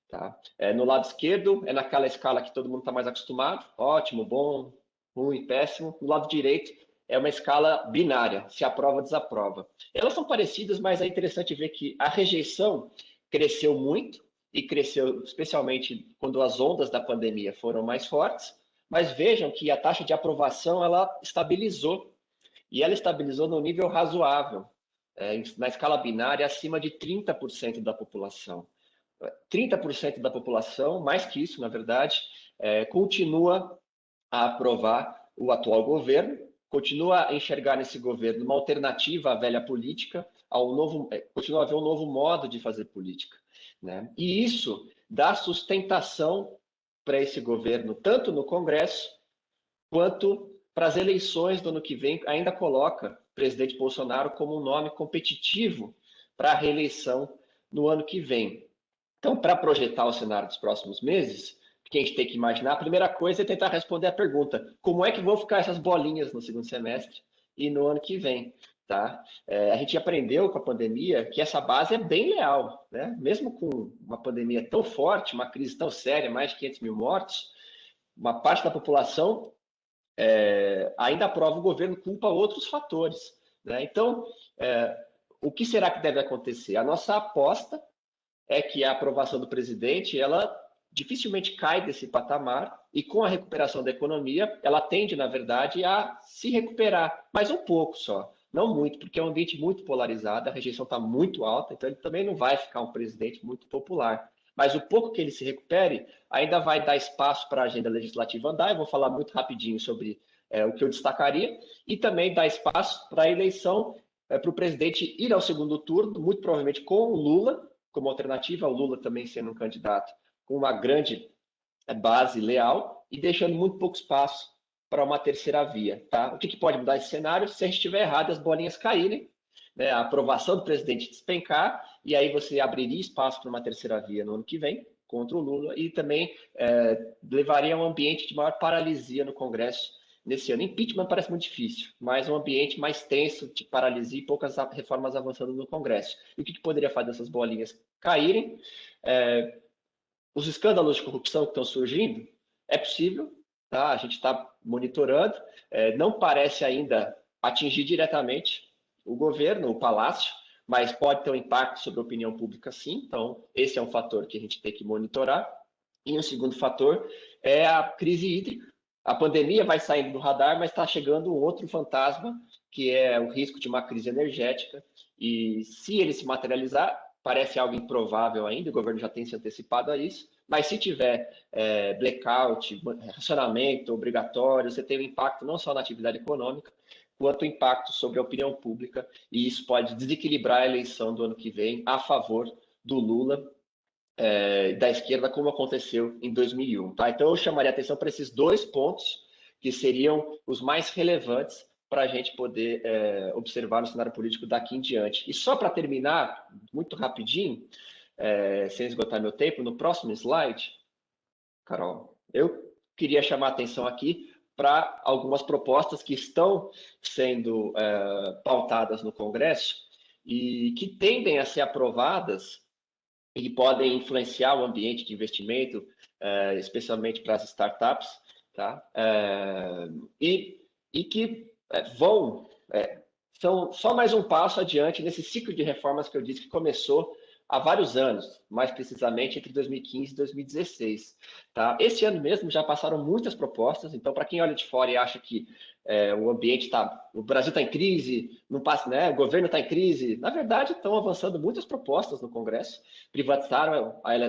Tá? No lado esquerdo, é naquela escala que todo mundo está mais acostumado, ótimo, bom, ruim, péssimo. No lado direito é uma escala binária, se aprova ou desaprova. Elas são parecidas, mas é interessante ver que a rejeição cresceu muito, e cresceu especialmente quando as ondas da pandemia foram mais fortes, mas vejam que a taxa de aprovação ela estabilizou, e ela estabilizou num nível razoável, na escala binária acima de 30% da população. 30% da população, mais que isso, na verdade, continua a aprovar o atual governo, continua a enxergar nesse governo uma alternativa à velha política, continua a haver um novo modo de fazer política. Né? E isso dá sustentação para esse governo, tanto no Congresso, quanto para as eleições do ano que vem, ainda coloca o presidente Bolsonaro como um nome competitivo para a reeleição no ano que vem. Então, para projetar o cenário dos próximos meses, que a gente tem que imaginar, a primeira coisa é tentar responder a pergunta: como é que vão ficar essas bolinhas no segundo semestre e no ano que vem? Tá? A gente aprendeu com a pandemia que essa base é bem leal, né? Mesmo com uma pandemia tão forte, uma crise tão séria, mais de 500 mil mortos, uma parte da população ainda aprova o governo, culpa outros fatores. Né? Então, o que será que deve acontecer? A nossa aposta é que a aprovação do presidente, ela dificilmente cai desse patamar, e com a recuperação da economia, ela tende, na verdade, a se recuperar, mas um pouco só, não muito, porque é um ambiente muito polarizado, a rejeição está muito alta, então ele também não vai ficar um presidente muito popular. Mas o pouco que ele se recupere, ainda vai dar espaço para a agenda legislativa andar. Eu vou falar muito rapidinho sobre o que eu destacaria, e também dar espaço para a eleição, para o presidente ir ao segundo turno, muito provavelmente com o Lula como alternativa, o Lula também sendo um candidato com uma grande base leal e deixando muito pouco espaço para uma terceira via. Tá? O que pode mudar esse cenário? Se a gente estiver errado, as bolinhas caírem, né? A aprovação do presidente despencar, e aí você abriria espaço para uma terceira via no ano que vem, contra o Lula, e também levaria a um ambiente de maior paralisia no Congresso nesse ano. Impeachment parece muito difícil, mas um ambiente mais tenso de paralisia e poucas reformas avançando no Congresso. E o que poderia fazer essas bolinhas caírem? Os escândalos de corrupção que estão surgindo, é possível, tá? A gente está monitorando, não parece ainda atingir diretamente o governo, o palácio, mas pode ter um impacto sobre a opinião pública, sim. Então, esse é um fator que a gente tem que monitorar. E um segundo fator é a crise hídrica, A pandemia vai saindo do radar, mas está chegando um outro fantasma, que é o risco de uma crise energética. E se ele se materializar, parece algo improvável ainda, o governo já tem se antecipado a isso, mas se tiver blackout, racionamento obrigatório, você tem um impacto não só na atividade econômica, quanto impacto sobre a opinião pública, e isso pode desequilibrar a eleição do ano que vem a favor do Lula, da esquerda, como aconteceu em 2001. Tá? Então, eu chamaria atenção para esses 2 pontos, que seriam os mais relevantes para a gente poder observar no cenário político daqui em diante. E só para terminar, muito rapidinho, sem esgotar meu tempo, no próximo slide, Carol, eu queria chamar a atenção aqui para algumas propostas que estão sendo pautadas no Congresso e que tendem a ser aprovadas e podem influenciar o ambiente de investimento, especialmente para as startups, tá? E que são só mais um passo adiante nesse ciclo de reformas que eu disse que começou há vários anos, mais precisamente entre 2015 e 2016. Tá? Esse ano mesmo já passaram muitas propostas, então para quem olha de fora e acha que o Brasil está em crise, não passa, né? O governo está em crise, na verdade estão avançando muitas propostas no Congresso,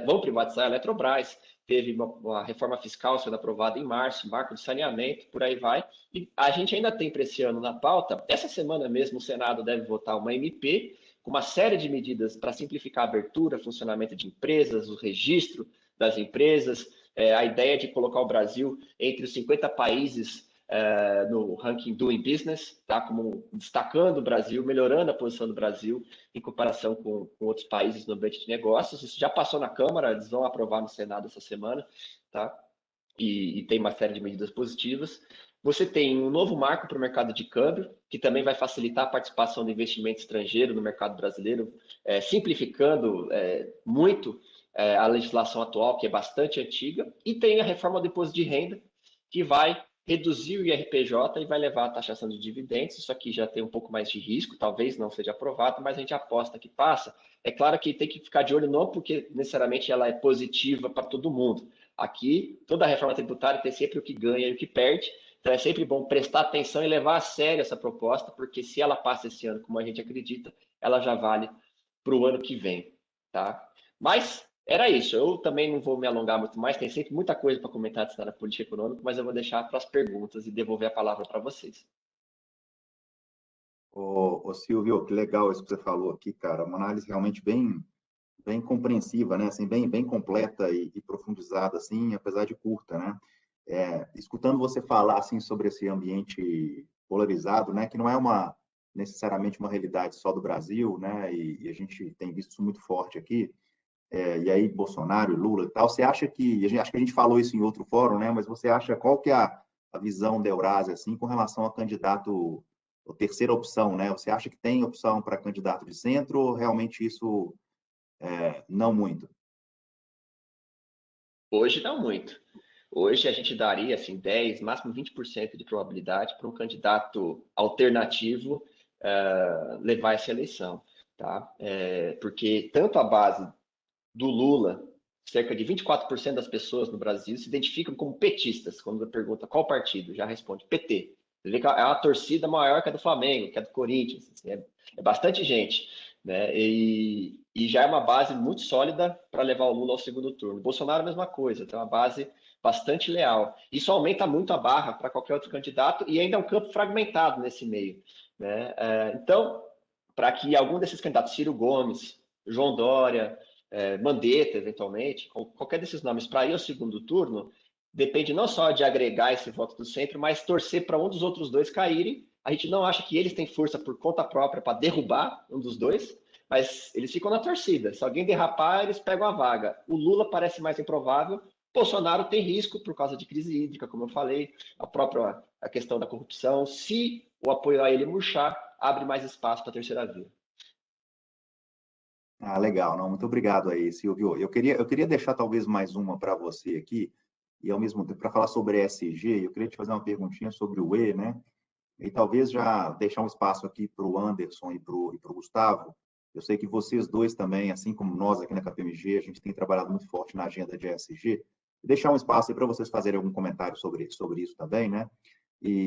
vão privatizar a Eletrobras, teve uma reforma fiscal sendo aprovada em março, marco de saneamento, por aí vai, e a gente ainda tem para esse ano na pauta, essa semana mesmo o Senado deve votar uma MP com uma série de medidas para simplificar a abertura, funcionamento de empresas, o registro das empresas, a ideia de colocar o Brasil entre os 50 países no ranking Doing Business, tá? Como destacando o Brasil, melhorando a posição do Brasil em comparação com outros países no ambiente de negócios. Isso já passou na Câmara, eles vão aprovar no Senado essa semana, tá? E tem uma série de medidas positivas. Você tem um novo marco para o mercado de câmbio, que também vai facilitar a participação do investimento estrangeiro no mercado brasileiro, simplificando muito a legislação atual, que é bastante antiga, e tem a reforma do imposto de renda, que vai reduzir o IRPJ e vai levar a taxação de dividendos. Isso aqui já tem um pouco mais de risco, talvez não seja aprovado, mas a gente aposta que passa. É claro que tem que ficar de olho, não porque necessariamente ela é positiva para todo mundo. Aqui, toda a reforma tributária tem sempre o que ganha e o que perde, então é sempre bom prestar atenção e levar a sério essa proposta, porque se ela passa esse ano, como a gente acredita, ela já vale para o ano que vem, tá? Mas era isso, eu também não vou me alongar muito mais, tem sempre muita coisa para comentar de cenário político e econômico, mas eu vou deixar para as perguntas e devolver a palavra para vocês. Ô Silvio, que legal isso que você falou aqui, cara, uma análise realmente bem compreensiva, né, assim, bem completa e profundizada, assim, apesar de curta, né? Escutando você falar, assim, sobre esse ambiente polarizado, né, que não é necessariamente uma realidade só do Brasil, né, e a gente tem visto isso muito forte aqui, e aí Bolsonaro e Lula e tal, você acha que, acho que a gente falou isso em outro fórum, né, mas você acha, qual que é a visão da Eurásia, assim, com relação a candidato, a terceira opção, né, você acha que tem opção para candidato de centro ou realmente isso não muito? Hoje não muito. Hoje a gente daria assim 10, máximo 20% de probabilidade para um candidato alternativo levar essa eleição, tá? Porque tanto a base do Lula, cerca de 24% das pessoas no Brasil se identificam como petistas. Quando você pergunta qual partido, já responde PT. Você vê que é uma torcida maior que a do Flamengo, que a do Corinthians. Assim, é bastante gente, né? E já é uma base muito sólida para levar o Lula ao segundo turno. Bolsonaro, a mesma coisa, tem uma base bastante leal. Isso aumenta muito a barra para qualquer outro candidato e ainda é um campo fragmentado nesse meio, né? Então, para que algum desses candidatos, Ciro Gomes, João Dória, Mandetta, eventualmente, qualquer desses nomes, para ir ao segundo turno, depende não só de agregar esse voto do centro, mas torcer para um dos outros dois caírem. A gente não acha que eles têm força por conta própria para derrubar um dos dois, mas eles ficam na torcida. Se alguém derrapar, eles pegam a vaga. O Lula parece mais improvável. Bolsonaro tem risco por causa de crise hídrica, como eu falei, a questão da corrupção. Se o apoio a ele murchar, abre mais espaço para a terceira via. Ah, legal, não, muito obrigado aí, Silvio. Eu queria deixar talvez mais uma para você aqui, e ao mesmo tempo, para falar sobre ESG, eu queria te fazer uma perguntinha sobre o E, né? E talvez já deixar um espaço aqui para o Anderson e para o Gustavo. Eu sei que vocês dois também, assim como nós aqui na KPMG, a gente tem trabalhado muito forte na agenda de ESG, deixar um espaço aí para vocês fazerem algum comentário sobre isso também, né?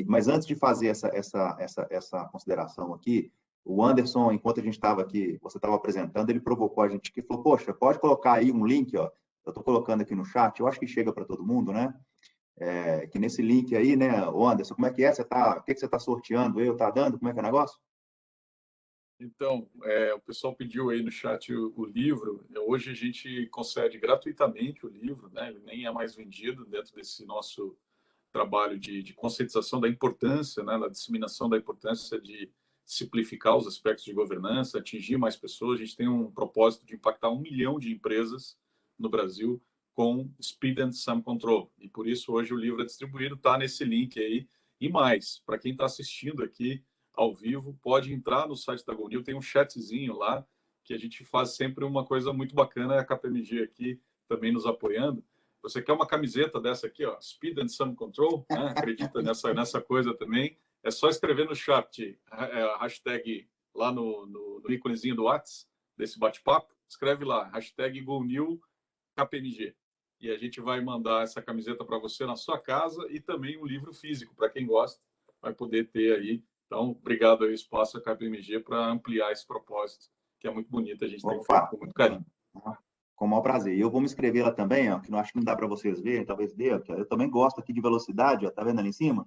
Mas antes de fazer essa consideração aqui, o Anderson, enquanto a gente estava aqui, você estava apresentando, ele provocou a gente aqui, falou, poxa, pode colocar aí um link, ó, eu estou colocando aqui no chat, eu acho que chega para todo mundo, né? Que nesse link aí, né, Anderson, como é que é? O que você está sorteando? Está dando? Como é que é o negócio? Então, o pessoal pediu aí no chat o livro. Hoje a gente concede gratuitamente o livro, né? Ele nem é mais vendido dentro desse nosso trabalho de conscientização da importância, né? Da disseminação da importância de simplificar os aspectos de governança, atingir mais pessoas. A gente tem um propósito de impactar 1 milhão de empresas no Brasil com Speed and Sum Control. E por isso hoje o livro é distribuído, está nesse link aí. E mais, para quem está assistindo aqui ao vivo, pode entrar no site da GoNews, tem um chatzinho lá, que a gente faz sempre uma coisa muito bacana, a KPMG aqui também nos apoiando. Você quer uma camiseta dessa aqui, ó, Speed and Sum Control, né? Acredita nessa coisa também? É só escrever no chat, hashtag lá no íconezinho do WhatsApp, desse bate-papo, escreve lá, hashtag GoNewKPMG. E a gente vai mandar essa camiseta para você na sua casa e também um livro físico, para quem gosta, vai poder ter aí. Então, obrigado aí, Espaço a KPMG, para ampliar esse propósito, que é muito bonito, a gente tem feito com muito carinho. Com o maior prazer. E eu vou me inscrever lá também, ó, que não acho que não dá para vocês verem, talvez dê. Eu também gosto aqui de velocidade, ó, tá vendo ali em cima?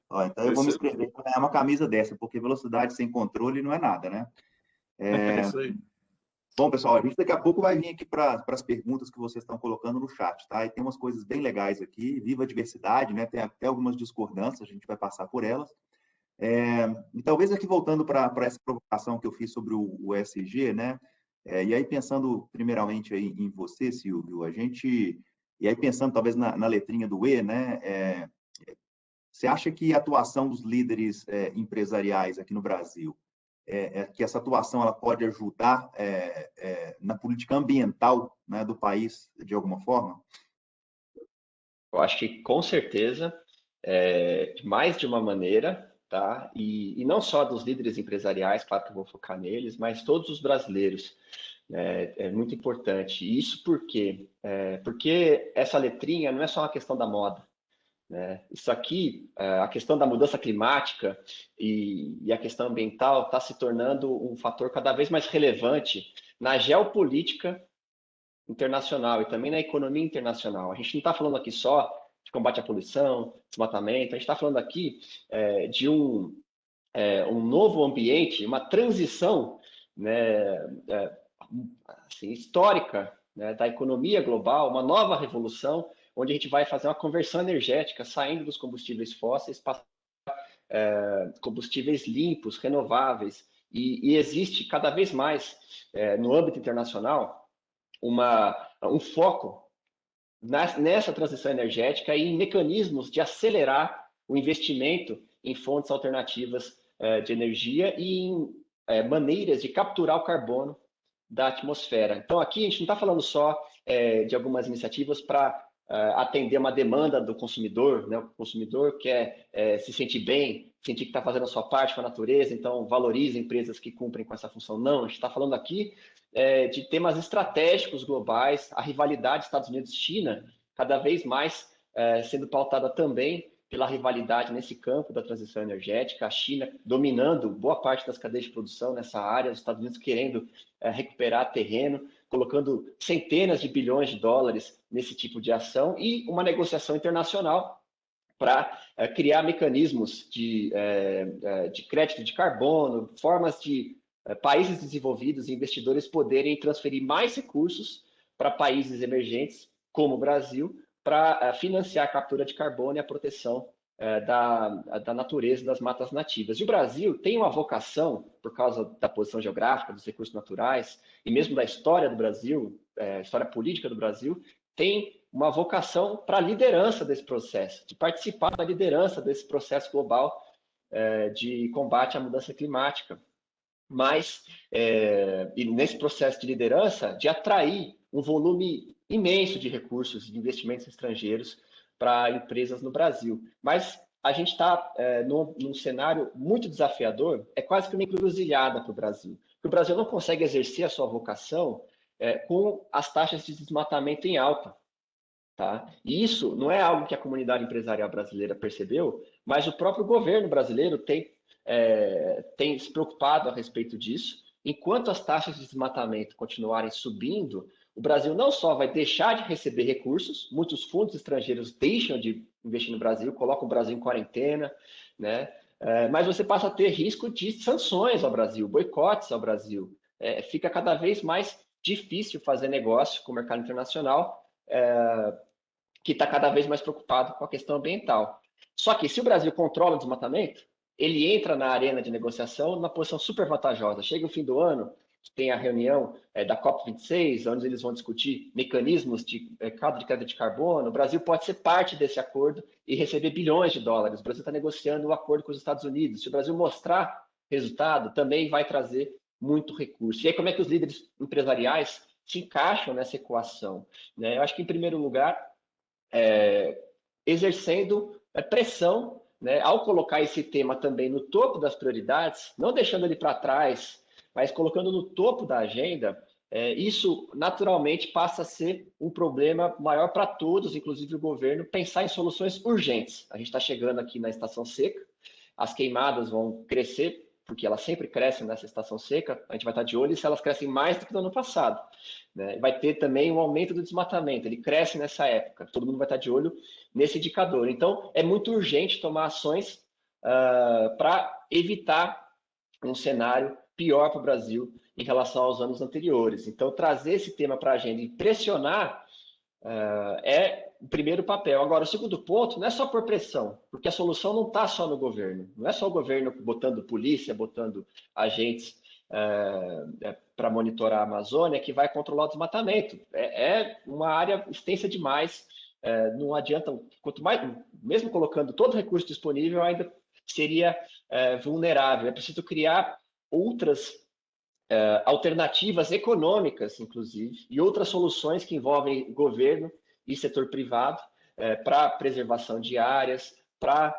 Ó, então eu vou me inscrever para ganhar uma camisa dessa, porque velocidade sem controle não é nada, né? É isso aí. Bom, pessoal, a gente daqui a pouco vai vir aqui para as perguntas que vocês estão colocando no chat, tá? E tem umas coisas bem legais aqui, viva a diversidade, né? Tem até algumas discordâncias, a gente vai passar por elas. E talvez aqui voltando para essa provocação que eu fiz sobre o ESG, né? E aí pensando primeiramente aí em você, Silvio, e aí pensando talvez na letrinha do E, né? Você acha que a atuação dos líderes empresariais aqui no Brasil, que essa atuação ela pode ajudar na política ambiental, né, do país de alguma forma? Eu acho que com certeza, mais de uma maneira, tá? E não só dos líderes empresariais, claro que eu vou focar neles, mas todos os brasileiros. É muito importante. E isso por quê? Porque essa letrinha não é só uma questão da moda. Né? Isso aqui, a questão da mudança climática e a questão ambiental está se tornando um fator cada vez mais relevante na geopolítica internacional e também na economia internacional. A gente não está falando aqui só de combate à poluição, desmatamento, a gente está falando aqui de um novo ambiente, uma transição, né, assim, histórica, né, da economia global, uma nova revolução, onde a gente vai fazer uma conversão energética, saindo dos combustíveis fósseis para combustíveis limpos, renováveis, e existe cada vez mais, no âmbito internacional, um foco nessa transição energética e em mecanismos de acelerar o investimento em fontes alternativas de energia e em maneiras de capturar o carbono da atmosfera. Então, aqui a gente não está falando só de algumas iniciativas para atender uma demanda do consumidor, né? O consumidor quer se sentir bem, sentir que está fazendo a sua parte com a natureza, então valoriza empresas que cumprem com essa função. Não, a gente está falando aqui de temas estratégicos globais, a rivalidade Estados Unidos-China cada vez mais sendo pautada também pela rivalidade nesse campo da transição energética, a China dominando boa parte das cadeias de produção nessa área, os Estados Unidos querendo recuperar terreno, colocando centenas de bilhões de dólares nesse tipo de ação e uma negociação internacional para criar mecanismos de crédito de carbono, formas de países desenvolvidos e investidores poderem transferir mais recursos para países emergentes, como o Brasil, para financiar a captura de carbono e a proteção da natureza das matas nativas. E o Brasil tem uma vocação, por causa da posição geográfica, dos recursos naturais, e mesmo da história do Brasil, história política do Brasil, tem uma vocação para a liderança desse processo, de participar da liderança desse processo global de combate à mudança climática. Mas, e nesse processo de liderança, de atrair um volume imenso de recursos, de investimentos estrangeiros para empresas no Brasil. Mas a gente está num cenário muito desafiador, é quase que uma encruzilhada para o Brasil. Porque o Brasil não consegue exercer a sua vocação com as taxas de desmatamento em alta. Tá? E isso não é algo que a comunidade empresarial brasileira percebeu, mas o próprio governo brasileiro tem se preocupado a respeito disso. Enquanto as taxas de desmatamento continuarem subindo, o Brasil não só vai deixar de receber recursos, muitos fundos estrangeiros deixam de investir no Brasil, colocam o Brasil em quarentena, né? Mas você passa a ter risco de sanções ao Brasil, boicotes ao Brasil. Fica cada vez mais difícil fazer negócio com o mercado internacional, que está cada vez mais preocupado com a questão ambiental. Só que se o Brasil controla o desmatamento, ele entra na arena de negociação numa posição super vantajosa. Chega o fim do ano, tem a reunião da COP26, onde eles vão discutir mecanismos de quadro de crédito de carbono. O Brasil pode ser parte desse acordo e receber bilhões de dólares. O Brasil está negociando um acordo com os Estados Unidos. Se o Brasil mostrar resultado, também vai trazer muito recurso. E aí, como é que os líderes empresariais se encaixam nessa equação? Eu acho que, em primeiro lugar, exercendo pressão, ao colocar esse tema também no topo das prioridades, não deixando ele para trás, mas colocando no topo da agenda, isso naturalmente passa a ser um problema maior para todos, inclusive o governo, pensar em soluções urgentes. A gente está chegando aqui na estação seca, as queimadas vão crescer, porque elas sempre crescem nessa estação seca, a gente vai estar de olho se elas crescem mais do que no ano passado. Vai ter também um aumento do desmatamento, ele cresce nessa época, todo mundo vai estar de olho nesse indicador. Então, é muito urgente tomar ações para evitar um cenário pior para o Brasil em relação aos anos anteriores. Então, trazer esse tema para a agenda e pressionar é o primeiro papel. Agora, o segundo ponto não é só por pressão, porque a solução não está só no governo. Não é só o governo botando polícia, botando agentes para monitorar a Amazônia que vai controlar o desmatamento. É uma área extensa demais. Não adianta, quanto mais, mesmo colocando todo o recurso disponível, ainda seria vulnerável. É preciso criar outras alternativas econômicas, inclusive, e outras soluções que envolvem governo e setor privado para preservação de áreas, para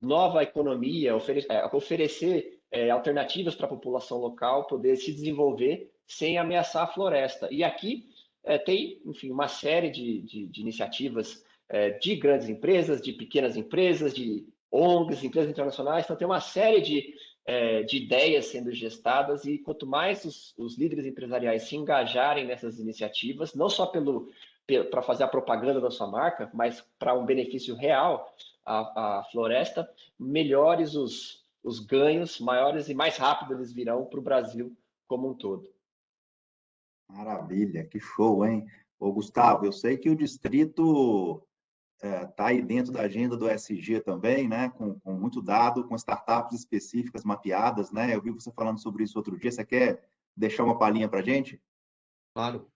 nova economia, oferecer alternativas para a população local poder se desenvolver sem ameaçar a floresta. E aqui tem, enfim, uma série de iniciativas de grandes empresas, de pequenas empresas, de ONGs, empresas internacionais. Então, tem uma série de ideias sendo gestadas, e quanto mais os líderes empresariais se engajarem nessas iniciativas, não só para fazer a propaganda da sua marca, mas para um benefício real à floresta, melhores os ganhos, maiores e mais rápido eles virão para o Brasil como um todo. Maravilha, que show, hein? Ô, Gustavo, eu sei que o distrito está aí dentro da agenda do ESG também, né? Com muito dado, com startups específicas mapeadas, né? Eu vi você falando sobre isso outro dia. Você quer deixar uma palhinha para a gente? Claro.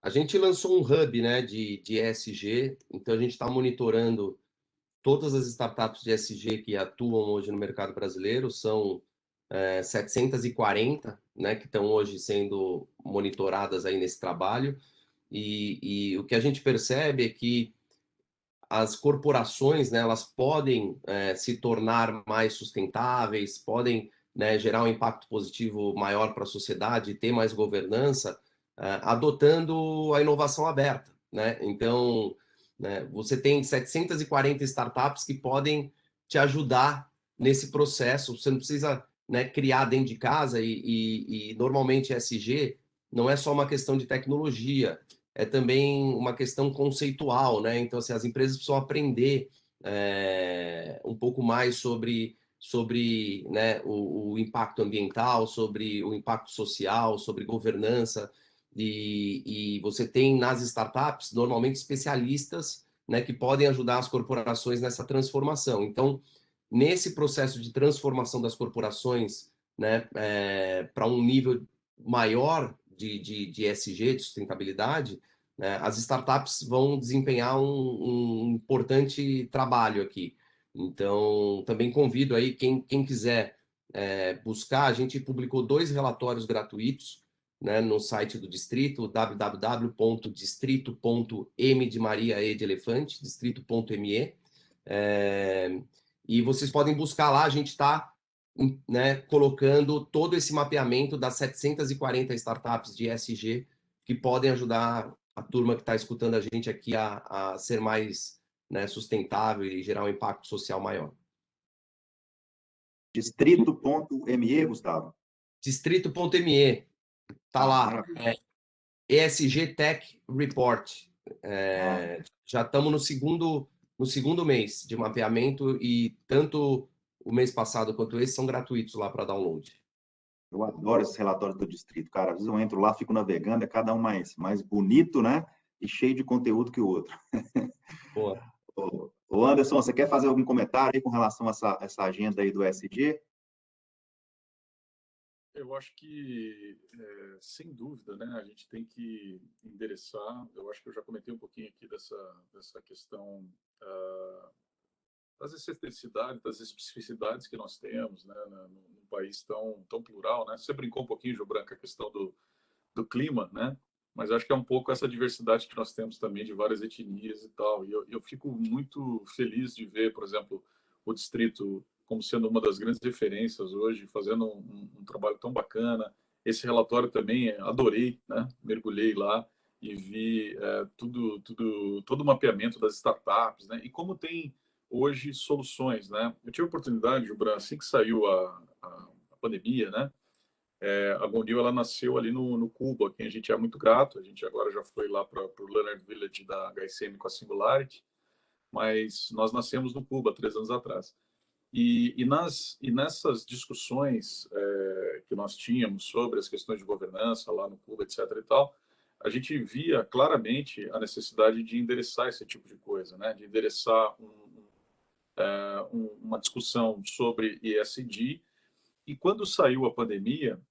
A gente lançou um hub, né, de ESG, então a gente está monitorando todas as startups de ESG que atuam hoje no mercado brasileiro. São 740, né, que estão hoje sendo monitoradas aí nesse trabalho, e o que a gente percebe é que as corporações, né, elas podem se tornar mais sustentáveis, podem, né, gerar um impacto positivo maior para a sociedade, ter mais governança, adotando a inovação aberta, né? Então, né, você tem 740 startups que podem te ajudar nesse processo. Você não precisa, né, criar dentro de casa, e normalmente ESG não é só uma questão de tecnologia, é também uma questão conceitual, né? Então, assim, as empresas precisam aprender um pouco mais sobre né, o impacto ambiental, sobre o impacto social, sobre governança, e você tem nas startups normalmente especialistas, né, que podem ajudar as corporações nessa transformação. Então, nesse processo de transformação das corporações, né, para um nível maior de ESG, de sustentabilidade, né, as startups vão desempenhar um importante trabalho aqui. Então, também convido aí quem quiser buscar. A gente publicou 2 relatórios gratuitos, né, no site do Distrito, www.distrito.m de Maria E de Elefante, distrito.me, e vocês podem buscar lá. A gente está, né, colocando todo esse mapeamento das 740 startups de ESG que podem ajudar a turma que está escutando a gente aqui a ser mais, né, sustentável e gerar um impacto social maior. Distrito.me, Gustavo? Distrito.me, tá lá, ESG Tech Report. Já estamos no segundo mês de mapeamento e tanto o mês passado quanto esse são gratuitos lá para download. Eu adoro esses relatórios do distrito, cara. Às vezes eu entro lá, fico navegando, é cada um mais bonito, né? E cheio de conteúdo que o outro. Boa. Ô Anderson, você quer fazer algum comentário aí com relação a essa agenda aí do ESG? Eu acho que, sem dúvida, né, a gente tem que endereçar. Eu acho que eu já comentei um pouquinho aqui dessa questão das excentricidades, das especificidades que nós temos, né, num país tão plural, né? Você brincou um pouquinho, Gilbran, com a questão do clima, né? Mas acho que é um pouco essa diversidade que nós temos também de várias etnias e tal. E eu fico muito feliz de ver, por exemplo, o distrito como sendo uma das grandes referências hoje, fazendo um trabalho tão bacana. Esse relatório também adorei, né? Mergulhei lá e vi todo o mapeamento das startups, né? E como tem hoje soluções, né? Eu tive a oportunidade, Gilbran, assim que saiu a pandemia, né? A GoNew, ela nasceu ali no Cuba, a quem a gente é muito grato. A gente agora já foi lá para o Leonard Village da HSM com a Singularity, mas nós nascemos no Cuba 3 anos atrás. E nessas discussões que nós tínhamos sobre as questões de governança lá no Cuba, etc. e tal, a gente via claramente a necessidade de endereçar esse tipo de coisa, né? De endereçar uma discussão sobre ESG. E quando saiu a pandemia,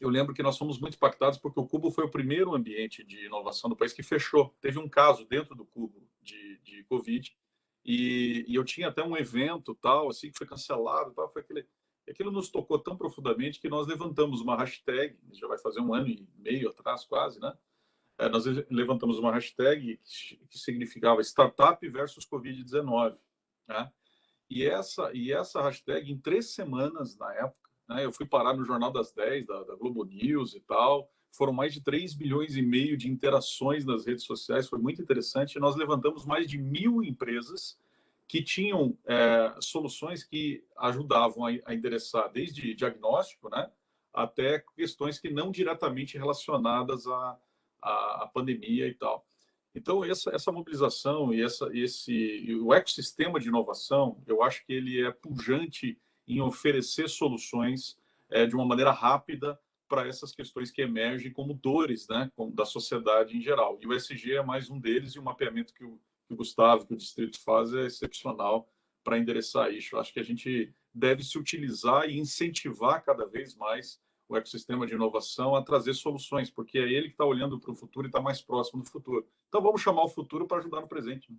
eu lembro que nós fomos muito impactados porque o Cubo foi o primeiro ambiente de inovação do país que fechou. Teve um caso dentro do Cubo de Covid e eu tinha até um evento tal, assim, que foi cancelado, tal, foi aquilo nos tocou tão profundamente que nós levantamos uma hashtag, já vai fazer 1 ano e meio atrás quase, né? Nós levantamos uma hashtag que significava Startup versus Covid-19, né? E essa hashtag, em 3 semanas, na época, né, eu fui parar no Jornal das 10, da Globo News e tal, foram mais de 3,5 milhões de interações nas redes sociais, foi muito interessante. Nós levantamos mais de 1.000 empresas que tinham soluções que ajudavam a endereçar desde diagnóstico, né, até questões que não diretamente relacionadas à pandemia e tal. Então, essa mobilização e o ecossistema de inovação, eu acho que ele é pujante em oferecer soluções de uma maneira rápida para essas questões que emergem como dores, né, da sociedade em geral. E o ESG é mais um deles, e o mapeamento que o Gustavo, que o Distrito faz, é excepcional para endereçar isso. Eu acho que a gente deve se utilizar e incentivar cada vez mais o ecossistema de inovação a trazer soluções, porque é ele que está olhando para o futuro e está mais próximo do futuro. Então, vamos chamar o futuro para ajudar no presente. Né?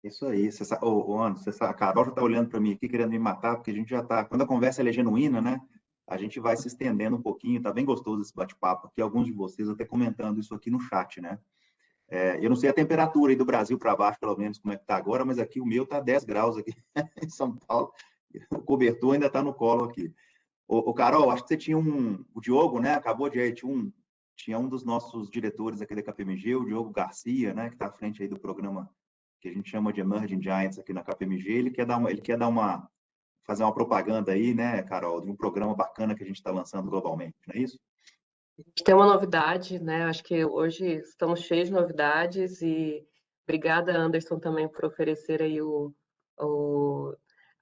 Isso aí. Anderson, a Carol já está olhando para mim aqui, querendo me matar, porque a gente já está... Quando a conversa é genuína, né? A gente vai se estendendo um pouquinho. Está bem gostoso esse bate-papo aqui. Alguns de vocês até comentando isso aqui no chat, né? Eu não sei a temperatura aí do Brasil para baixo, pelo menos, como é que está agora, mas aqui o meu está 10 graus aqui em São Paulo. O cobertor ainda está no colo aqui. Carol, acho que você tinha o Diogo, né? Acabou de aí, tinha um dos nossos diretores aqui da KPMG, o Diogo Garcia, né? Que está à frente aí do programa que a gente chama de Emerging Giants aqui na KPMG. Ele quer fazer uma propaganda aí, né, Carol, de um programa bacana que a gente está lançando globalmente, não é isso? A gente tem uma novidade, né? Acho que hoje estamos cheios de novidades e obrigada, Anderson, também por oferecer aí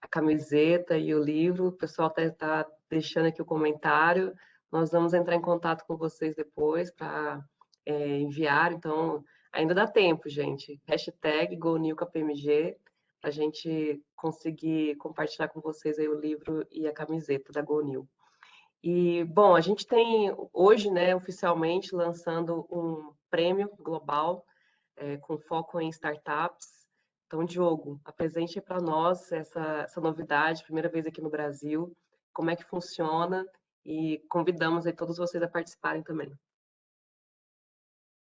a camiseta e o livro. O pessoal está deixando aqui o comentário. Nós vamos entrar em contato com vocês depois para enviar. Então, ainda dá tempo, gente. Hashtag GoNewKPMG para a gente conseguir compartilhar com vocês aí o livro e a camiseta da GoNew. E, bom, a gente tem hoje, né, oficialmente, lançando um prêmio global com foco em startups. Então, Diogo, apresente para nós essa novidade, primeira vez aqui no Brasil, como é que funciona e convidamos aí todos vocês a participarem também.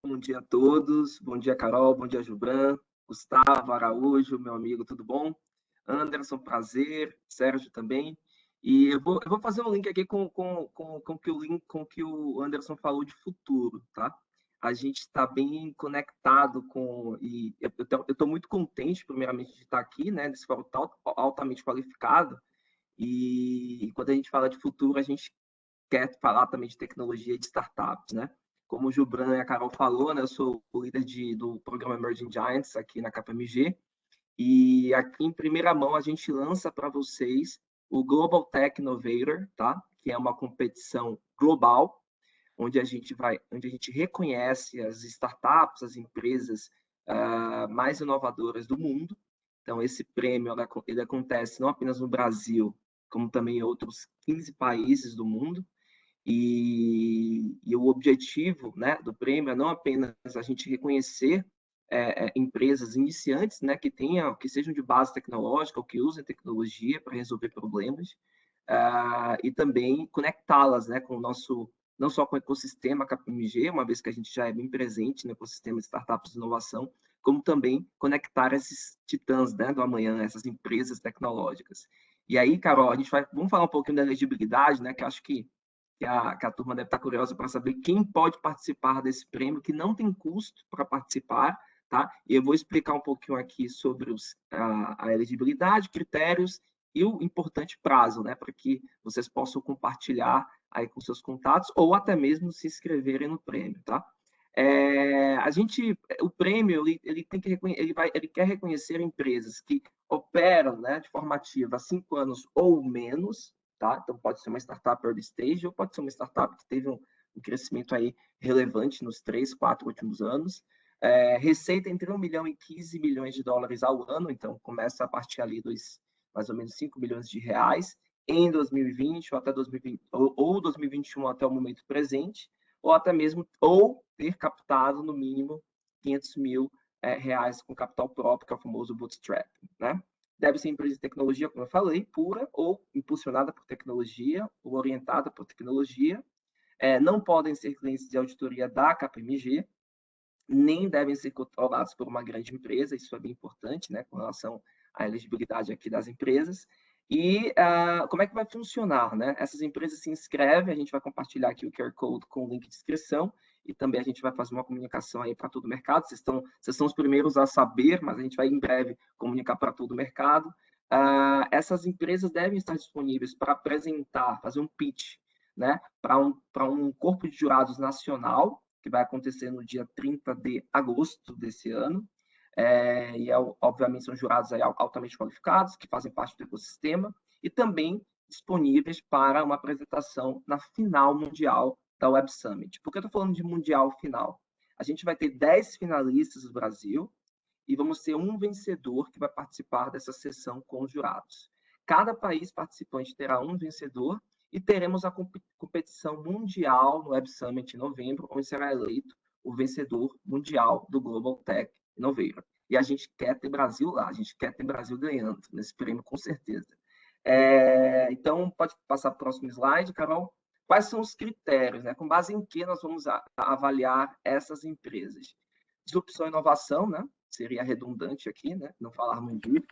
Bom dia a todos, bom dia Carol, bom dia Gilbran, Gustavo Araújo, meu amigo, tudo bom? Anderson, prazer, Sérgio também. E eu vou fazer um link aqui com que o Anderson falou de futuro, tá? a gente está bem conectado com... E eu estou muito contente, primeiramente, de estar aqui, né, nesse fórum altamente qualificado. E quando a gente fala de futuro, a gente quer falar também de tecnologia e de startups, né? Como o Gibran e a Carol falou, né, eu sou o líder do programa Emerging Giants aqui na KPMG, e aqui em primeira mão a gente lança para vocês o Global Tech Innovator, tá? Que é uma competição global, onde a gente reconhece as startups, as empresas mais inovadoras do mundo. Então, esse prêmio ele acontece não apenas no Brasil, como também em outros 15 países do mundo. E o objetivo, né, do prêmio é não apenas a gente reconhecer empresas iniciantes, né, que sejam de base tecnológica ou que usem tecnologia para resolver problemas, e também conectá-las, né, com o nosso, não só com o ecossistema KPMG, uma vez que a gente já é bem presente no ecossistema de startups de inovação, como também conectar esses titãs, né, do amanhã, essas empresas tecnológicas. E aí, Carol, vamos falar um pouquinho da elegibilidade, né, que acho que a turma deve estar curiosa para saber quem pode participar desse prêmio, que não tem custo para participar, tá? E eu vou explicar um pouquinho aqui sobre a elegibilidade, critérios e o importante prazo, né? Para que vocês possam compartilhar aí com seus contatos ou até mesmo se inscreverem no prêmio, tá? O prêmio ele quer reconhecer empresas que operam, né, de forma ativa há 5 anos ou menos, tá? Então pode ser uma startup early stage ou pode ser uma startup que teve um crescimento aí relevante nos 3, 4 últimos anos. Receita entre 1 milhão e 15 milhões de dólares ao ano, então começa a partir ali dos mais ou menos 5 milhões de reais em 2020 ou até 2020 ou 2021 até o momento presente, ou até mesmo ter captado no mínimo 500 mil reais com capital próprio, que é o famoso bootstrapping, né? Deve ser empresa de tecnologia, como eu falei, pura ou impulsionada por tecnologia ou orientada por tecnologia. Não podem ser clientes de auditoria da KPMG, nem devem ser controlados por uma grande empresa, isso é bem importante, né, com relação à elegibilidade aqui das empresas. E como é que vai funcionar, né? Essas empresas se inscrevem, a gente vai compartilhar aqui o QR Code com o link de inscrição, e também a gente vai fazer uma comunicação aí para todo o mercado. Vocês são os primeiros a saber, mas a gente vai em breve comunicar para todo o mercado. Essas empresas devem estar disponíveis para apresentar, fazer um pitch, né, para um corpo de jurados nacional, que vai acontecer no dia 30 de agosto desse ano. Obviamente, são jurados aí altamente qualificados, que fazem parte do ecossistema, e também disponíveis para uma apresentação na final mundial da Web Summit. Por que eu estou falando de mundial final? A gente vai ter 10 finalistas do Brasil e vamos ter um vencedor que vai participar dessa sessão com os jurados. Cada país participante terá um vencedor e teremos a competição mundial no Web Summit em novembro, onde será eleito o vencedor mundial do Global Tech Innovator. E a gente quer ter Brasil lá, a gente quer ter Brasil ganhando nesse prêmio, com certeza. Então, pode passar para o próximo slide, Carol. Quais são os critérios, né? Com base em que nós vamos avaliar essas empresas? Disrupção e inovação, né? Seria redundante aqui, né? Não falar muito disso.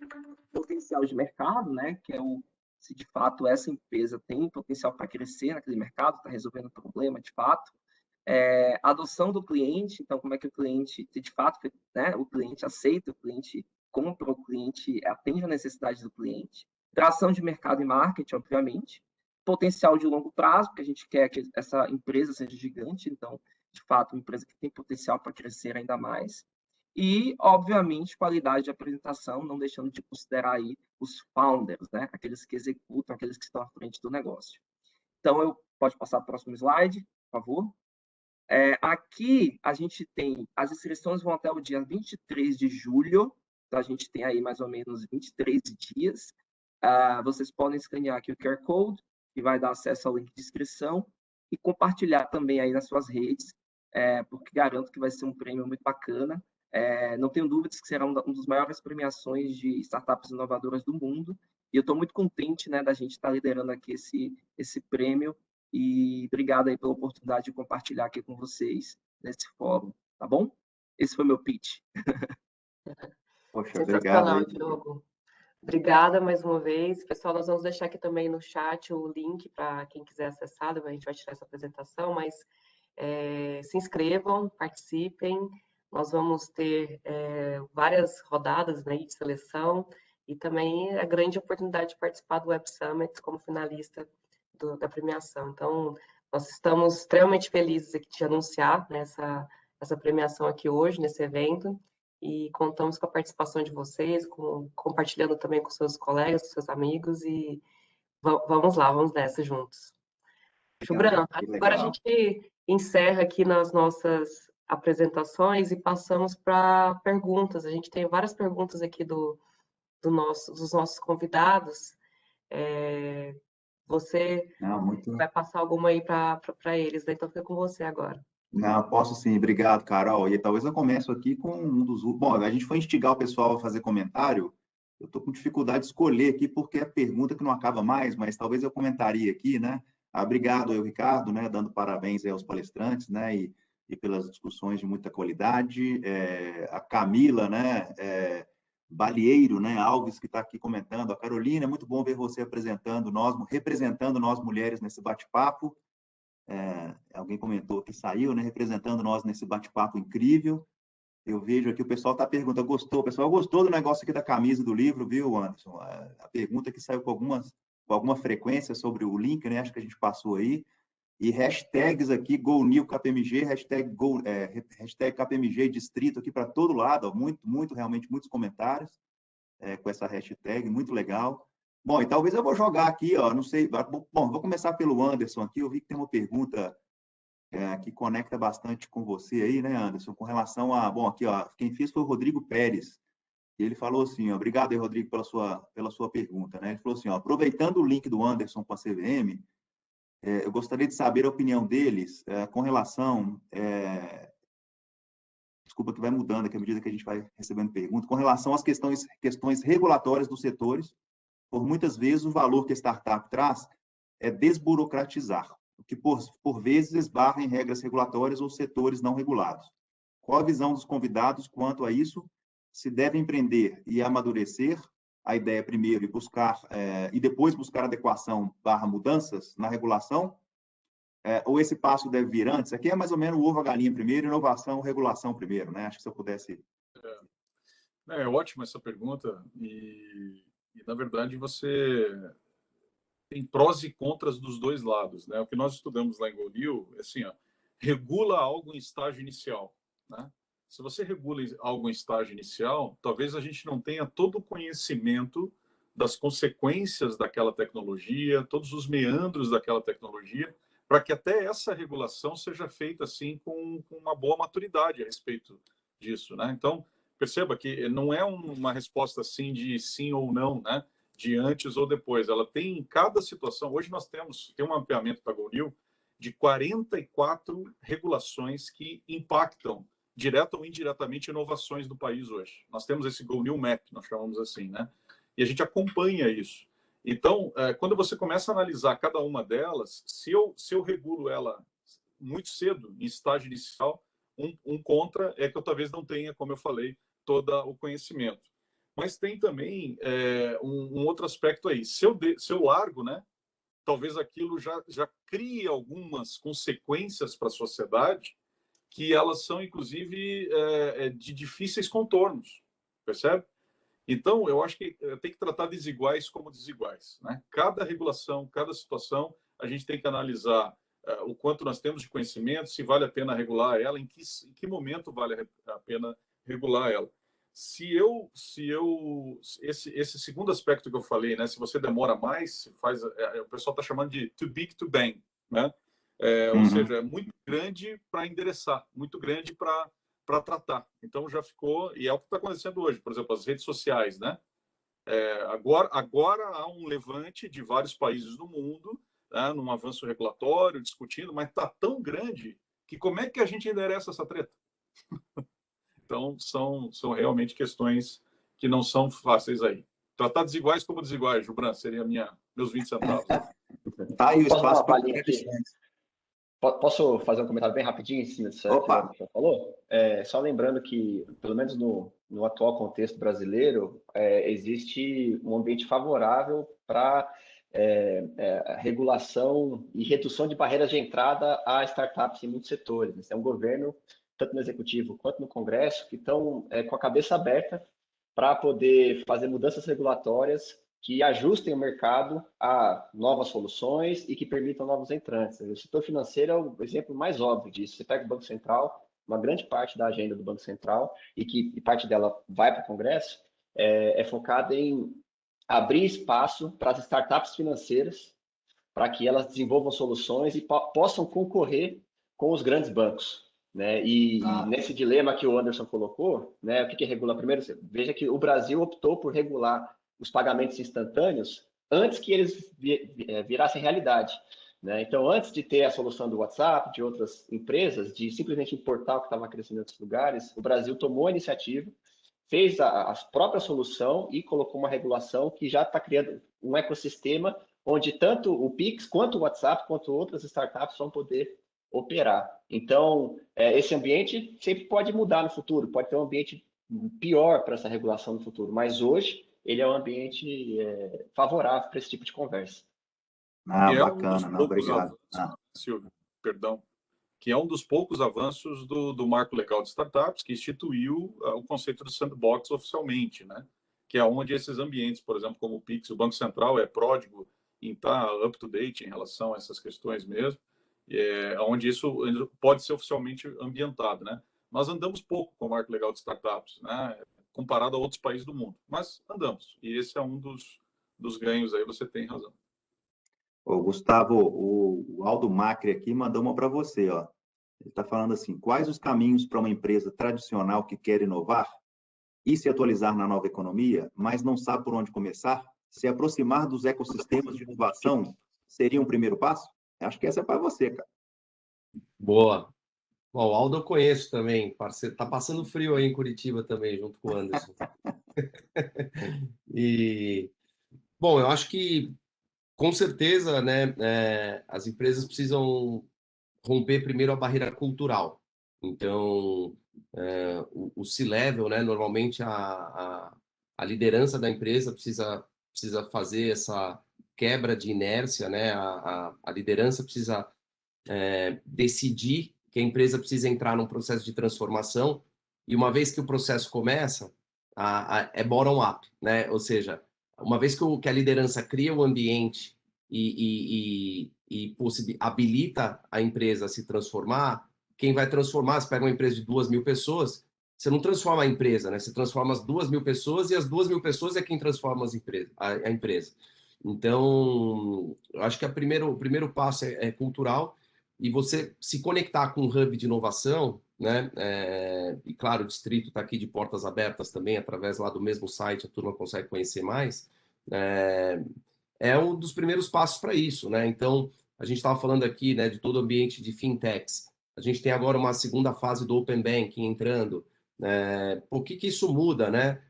Potencial de mercado, né? Que é se de fato essa empresa tem potencial para crescer naquele mercado, está resolvendo o problema de fato. Adoção do cliente, então como é que o cliente, de fato, né, o cliente aceita, o cliente compra, o cliente atende a necessidade do cliente. Tração de mercado e marketing, obviamente. Potencial de longo prazo, porque a gente quer que essa empresa seja gigante, então, de fato, uma empresa que tem potencial para crescer ainda mais. E, obviamente, qualidade de apresentação, não deixando de considerar aí os founders, né? Aqueles que executam, aqueles que estão à frente do negócio. Então, pode passar para o próximo slide, por favor. Aqui, a gente tem, as inscrições vão até o dia 23 de julho, então a gente tem aí mais ou menos 23 dias. Vocês podem escanear aqui o QR Code, que vai dar acesso ao link de inscrição, e compartilhar também aí nas suas redes, porque garanto que vai ser um prêmio muito bacana. Não tenho dúvidas que será uma das maiores premiações de startups inovadoras do mundo, e eu estou muito contente, né, da gente estar liderando aqui esse prêmio, e obrigado aí pela oportunidade de compartilhar aqui com vocês nesse fórum, tá bom? Esse foi meu pitch. Poxa, obrigado. Diogo. Obrigada mais uma vez. Pessoal, nós vamos deixar aqui também no chat o link para quem quiser acessar, a gente vai tirar essa apresentação, mas se inscrevam, participem. Nós vamos ter várias rodadas, né, de seleção e também a grande oportunidade de participar do Web Summit como finalista da premiação. Então, nós estamos extremamente felizes aqui de anunciar, né, essa premiação aqui hoje, nesse evento, e contamos com a participação de vocês, compartilhando também com seus colegas, com seus amigos, e vamos lá, vamos nessa juntos. Gibran, agora a gente encerra aqui nas nossas apresentações e passamos para perguntas. A gente tem várias perguntas aqui dos nossos convidados. Você vai passar alguma aí para eles, né? Então fica com você agora. Não, posso sim. Obrigado, Carol. E talvez eu começo aqui com um dos... Bom, a gente foi instigar o pessoal a fazer comentário. Eu estou com dificuldade de escolher aqui, porque é pergunta que não acaba mais, mas talvez eu comentaria aqui, né? Obrigado ao Ricardo, né? Dando parabéns aí aos palestrantes, né? E pelas discussões de muita qualidade. A Camila, né? Balieiro, né? Alves, que está aqui comentando. A Carolina, é muito bom ver você representando nós mulheres nesse bate-papo. Alguém comentou que saiu, né? Representando nós nesse bate-papo incrível. Eu vejo aqui o pessoal está perguntando, o pessoal gostou do negócio aqui da camisa do livro, viu, Anderson? A pergunta que saiu com alguma frequência sobre o link, né? Acho que a gente passou aí. E hashtags aqui, GoNewKPMG, hashtag KPMG Distrito aqui para todo lado, ó, realmente muitos comentários com essa hashtag, muito legal. Bom, e talvez eu vou jogar aqui, ó, não sei, bom, vou começar pelo Anderson aqui, eu vi que tem uma pergunta que conecta bastante com você aí, né, Anderson, com relação a, bom, aqui, ó, quem fez foi o Rodrigo Pérez, e ele falou assim, ó, obrigado aí, Rodrigo, pela sua pergunta, né, ele falou assim, ó, aproveitando o link do Anderson com a CVM, eu gostaria de saber a opinião deles com relação, desculpa que vai mudando aqui à medida que a gente vai recebendo perguntas, com relação às questões regulatórias dos setores. Por muitas vezes, o valor que a startup traz é desburocratizar, o que, por vezes, esbarra em regras regulatórias ou setores não regulados. Qual a visão dos convidados quanto a isso? Se deve empreender e amadurecer a ideia primeiro e depois buscar adequação / mudanças na regulação? Ou esse passo deve vir antes? Aqui é mais ou menos o ovo a galinha primeiro, inovação, regulação primeiro, né? Acho que se eu pudesse... É ótima essa pergunta na verdade, você tem prós e contras dos dois lados, né? O que nós estudamos lá em GoNew é assim, ó, regula algo em estágio inicial, né? Se você regula algo em estágio inicial, talvez a gente não tenha todo o conhecimento das consequências daquela tecnologia, todos os meandros daquela tecnologia, para que até essa regulação seja feita assim com uma boa maturidade a respeito disso, né? Então, perceba que não é uma resposta assim de sim ou não, né? De antes ou depois. Ela tem em cada situação. Hoje nós temos um mapeamento da GoNew de 44 regulações que impactam direta ou indiretamente inovações do país hoje. Nós temos esse GoNew Map, nós chamamos assim, né? E a gente acompanha isso. Então, quando você começa a analisar cada uma delas, se eu regulo ela muito cedo, em estágio inicial, um contra é que eu talvez não tenha, como eu falei, todo o conhecimento. Mas tem também um outro aspecto aí. Se eu largo, né, talvez aquilo já crie algumas consequências para a sociedade que elas são, inclusive, de difíceis contornos, percebe? Então, eu acho que tem que tratar desiguais como desiguais, né? Cada regulação, cada situação, a gente tem que analisar o quanto nós temos de conhecimento, se vale a pena regular ela, em que momento vale a pena regular ela. Esse segundo aspecto que eu falei, né? Se você demora mais, o pessoal está chamando de too big to bang, né? Ou seja, é muito grande para endereçar, muito grande para tratar. Então já ficou, e é o que está acontecendo hoje, por exemplo, as redes sociais, né? Agora há um levante de vários países do mundo, né, num avanço regulatório, discutindo, mas está tão grande que como é que a gente endereça essa treta? Então, são realmente questões que não são fáceis aí. Tratar desiguais como desiguais, Gibran, seria meus 20 centavos. Né? Tá aí o espaço para... Posso fazer um comentário bem rapidinho em cima disso que você falou? Só lembrando que, pelo menos no atual contexto brasileiro, existe um ambiente favorável para regulação e redução de barreiras de entrada a startups em muitos setores. É um governo, tanto no executivo quanto no Congresso, que estão com a cabeça aberta para poder fazer mudanças regulatórias que ajustem o mercado a novas soluções e que permitam novos entrantes. O setor financeiro é o exemplo mais óbvio disso. Você pega o Banco Central, uma grande parte da agenda do Banco Central, e parte dela vai para o Congresso, é focada em abrir espaço para as startups financeiras, para que elas desenvolvam soluções e possam concorrer com os grandes bancos. Né? E nesse dilema que o Anderson colocou, né, o que regula? Primeiro, veja que o Brasil optou por regular os pagamentos instantâneos antes que eles virassem realidade. Né? Então, antes de ter a solução do WhatsApp, de outras empresas, de simplesmente importar o que estava crescendo em outros lugares, o Brasil tomou a iniciativa, fez a própria solução e colocou uma regulação que já está criando um ecossistema onde tanto o Pix, quanto o WhatsApp, quanto outras startups vão poder operar. Então, esse ambiente sempre pode mudar no futuro, pode ter um ambiente pior para essa regulação no futuro, mas hoje ele é um ambiente favorável para esse tipo de conversa. Bacana, não, obrigado. Silvio, perdão. Que é um dos poucos avanços do Marco Legal de Startups, que instituiu o conceito de sandbox oficialmente, né? Que é onde esses ambientes, por exemplo, como o Pix, o Banco Central é pródigo em estar up-to-date em relação a essas questões mesmo, onde isso pode ser oficialmente ambientado, né? Nós andamos pouco com o Marco Legal de Startups, né? Comparado a outros países do mundo, mas andamos. E esse é um dos ganhos aí, você tem razão. Ô, Gustavo, o Aldo Macri aqui mandou uma para você, ó. Ele está falando assim: quais os caminhos para uma empresa tradicional que quer inovar e se atualizar na nova economia, mas não sabe por onde começar? Se aproximar dos ecossistemas de inovação seria um primeiro passo? Acho que essa é para você, cara. Boa. Bom, o Aldo eu conheço também, parceiro. Tá passando frio aí em Curitiba também, junto com o Anderson. Bom, eu acho que, com certeza, né, as empresas precisam romper primeiro a barreira cultural. Então, o C-Level, né, normalmente a liderança da empresa precisa fazer essa quebra de inércia, né? A liderança precisa decidir que a empresa precisa entrar num processo de transformação, e uma vez que o processo começa, é bottom-up, né? Ou seja, uma vez que a liderança cria o ambiente e habilita a empresa a se transformar, quem vai transformar, você pega uma empresa de 2.000 pessoas, você não transforma a empresa, né? Você transforma as 2.000 pessoas, e as 2.000 pessoas é quem transforma a empresa. Então, eu acho que o primeiro passo é cultural, e você se conectar com um hub de inovação, né? E claro, o distrito está aqui de portas abertas também, através lá do mesmo site, a turma consegue conhecer mais. É um dos primeiros passos para isso, né? Então, a gente estava falando aqui, né, de todo o ambiente de fintechs. A gente tem agora uma segunda fase do Open Banking entrando. O que isso muda, né?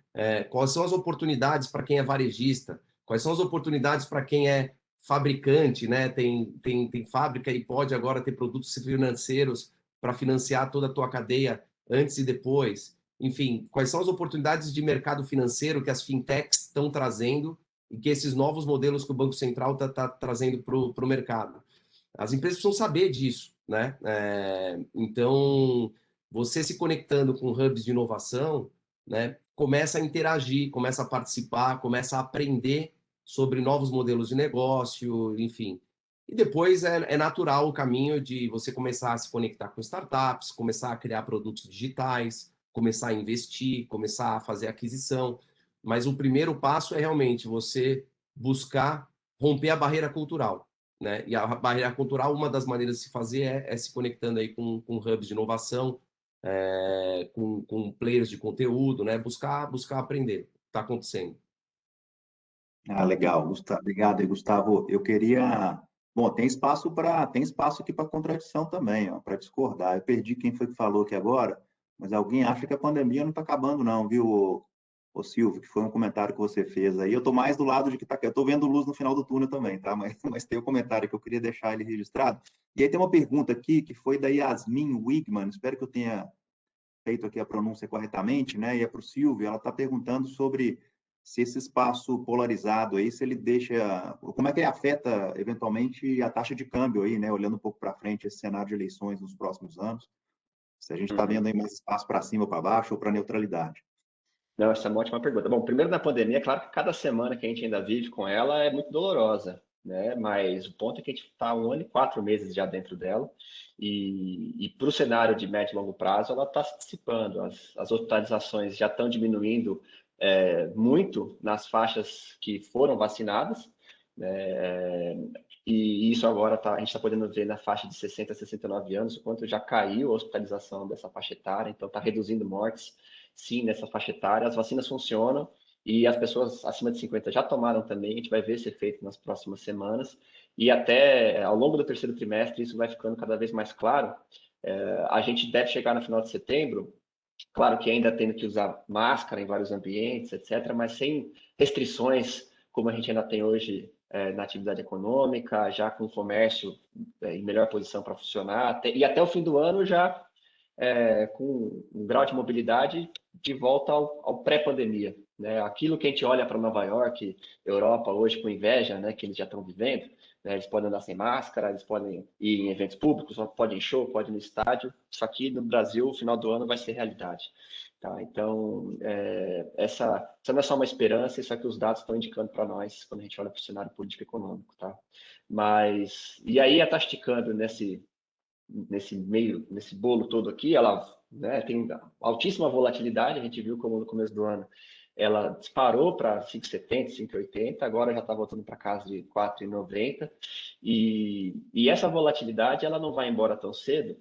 Quais são as oportunidades para quem é varejista? Quais são as oportunidades para quem é fabricante, né? Tem fábrica e pode agora ter produtos financeiros para financiar toda a tua cadeia antes e depois. Enfim, quais são as oportunidades de mercado financeiro que as fintechs estão trazendo e que esses novos modelos que o Banco Central está trazendo para o mercado? As empresas precisam saber disso, né? Então, você se conectando com hubs de inovação, né, começa a interagir, começa a participar, começa a aprender sobre novos modelos de negócio, enfim. E depois é natural o caminho de você começar a se conectar com startups, começar a criar produtos digitais, começar a investir, começar a fazer aquisição. Mas o primeiro passo é realmente você buscar romper a barreira cultural, né? E a barreira cultural, uma das maneiras de se fazer é se conectando aí com hubs de inovação, com players de conteúdo, né? Buscar aprender o que está acontecendo. Legal, Gustavo. Obrigado, Gustavo. Eu queria... Bom, tem espaço aqui para contradição também, para discordar. Eu perdi quem foi que falou aqui agora, mas alguém acha que a pandemia não está acabando, não, viu, ô Silvio, que foi um comentário que você fez aí. Eu estou mais do lado de que eu estou vendo luz no final do túnel também, tá? Mas tem um comentário que eu queria deixar ele registrado. E aí tem uma pergunta aqui que foi da Yasmin Wigman, espero que eu tenha feito aqui a pronúncia corretamente, né? E é para o Silvio, ela está perguntando sobre se esse espaço polarizado aí, se ele deixa, como é que ele afeta eventualmente a taxa de câmbio aí, né? Olhando um pouco para frente esse cenário de eleições nos próximos anos, se a gente está vendo aí mais espaço para cima ou para baixo ou para neutralidade. Não, essa é uma ótima pergunta. Bom, primeiro na pandemia, é claro que cada semana que a gente ainda vive com ela é muito dolorosa, né? Mas o ponto é que a gente está 1 ano e 4 meses já dentro dela e para o cenário de médio e longo prazo, ela está se dissipando. As hospitalizações já estão diminuindo muito nas faixas que foram vacinadas, né? E isso agora a gente está podendo ver na faixa de 60 a 69 anos, o quanto já caiu a hospitalização dessa faixa etária, então está reduzindo mortes, sim, nessa faixa etária. As vacinas funcionam e as pessoas acima de 50 já tomaram também, a gente vai ver esse efeito nas próximas semanas, e até ao longo do terceiro trimestre isso vai ficando cada vez mais claro. A gente deve chegar no final de setembro, claro que ainda tendo que usar máscara em vários ambientes, etc., mas sem restrições como a gente ainda tem hoje na atividade econômica, já com o comércio em melhor posição para funcionar, e até o fim do ano já com um grau de mobilidade de volta ao pré-pandemia, né? Aquilo que a gente olha para Nova York, Europa hoje com inveja, né, que eles já estão vivendo, né? Eles podem andar sem máscara, eles podem ir em eventos públicos, podem ir em show, podem ir no estádio. Isso aqui no Brasil, no final do ano, vai ser realidade. Tá? Então, essa não é só uma esperança, isso é que os dados estão indicando para nós quando a gente olha para o cenário político e econômico. Tá? Mas, e aí a taxa de câmbio nesse bolo todo aqui, ela, né, tem altíssima volatilidade. A gente viu como no começo do ano ela disparou para 5,70, 5,80, agora já está voltando para casa de 4,90, e essa volatilidade ela não vai embora tão cedo,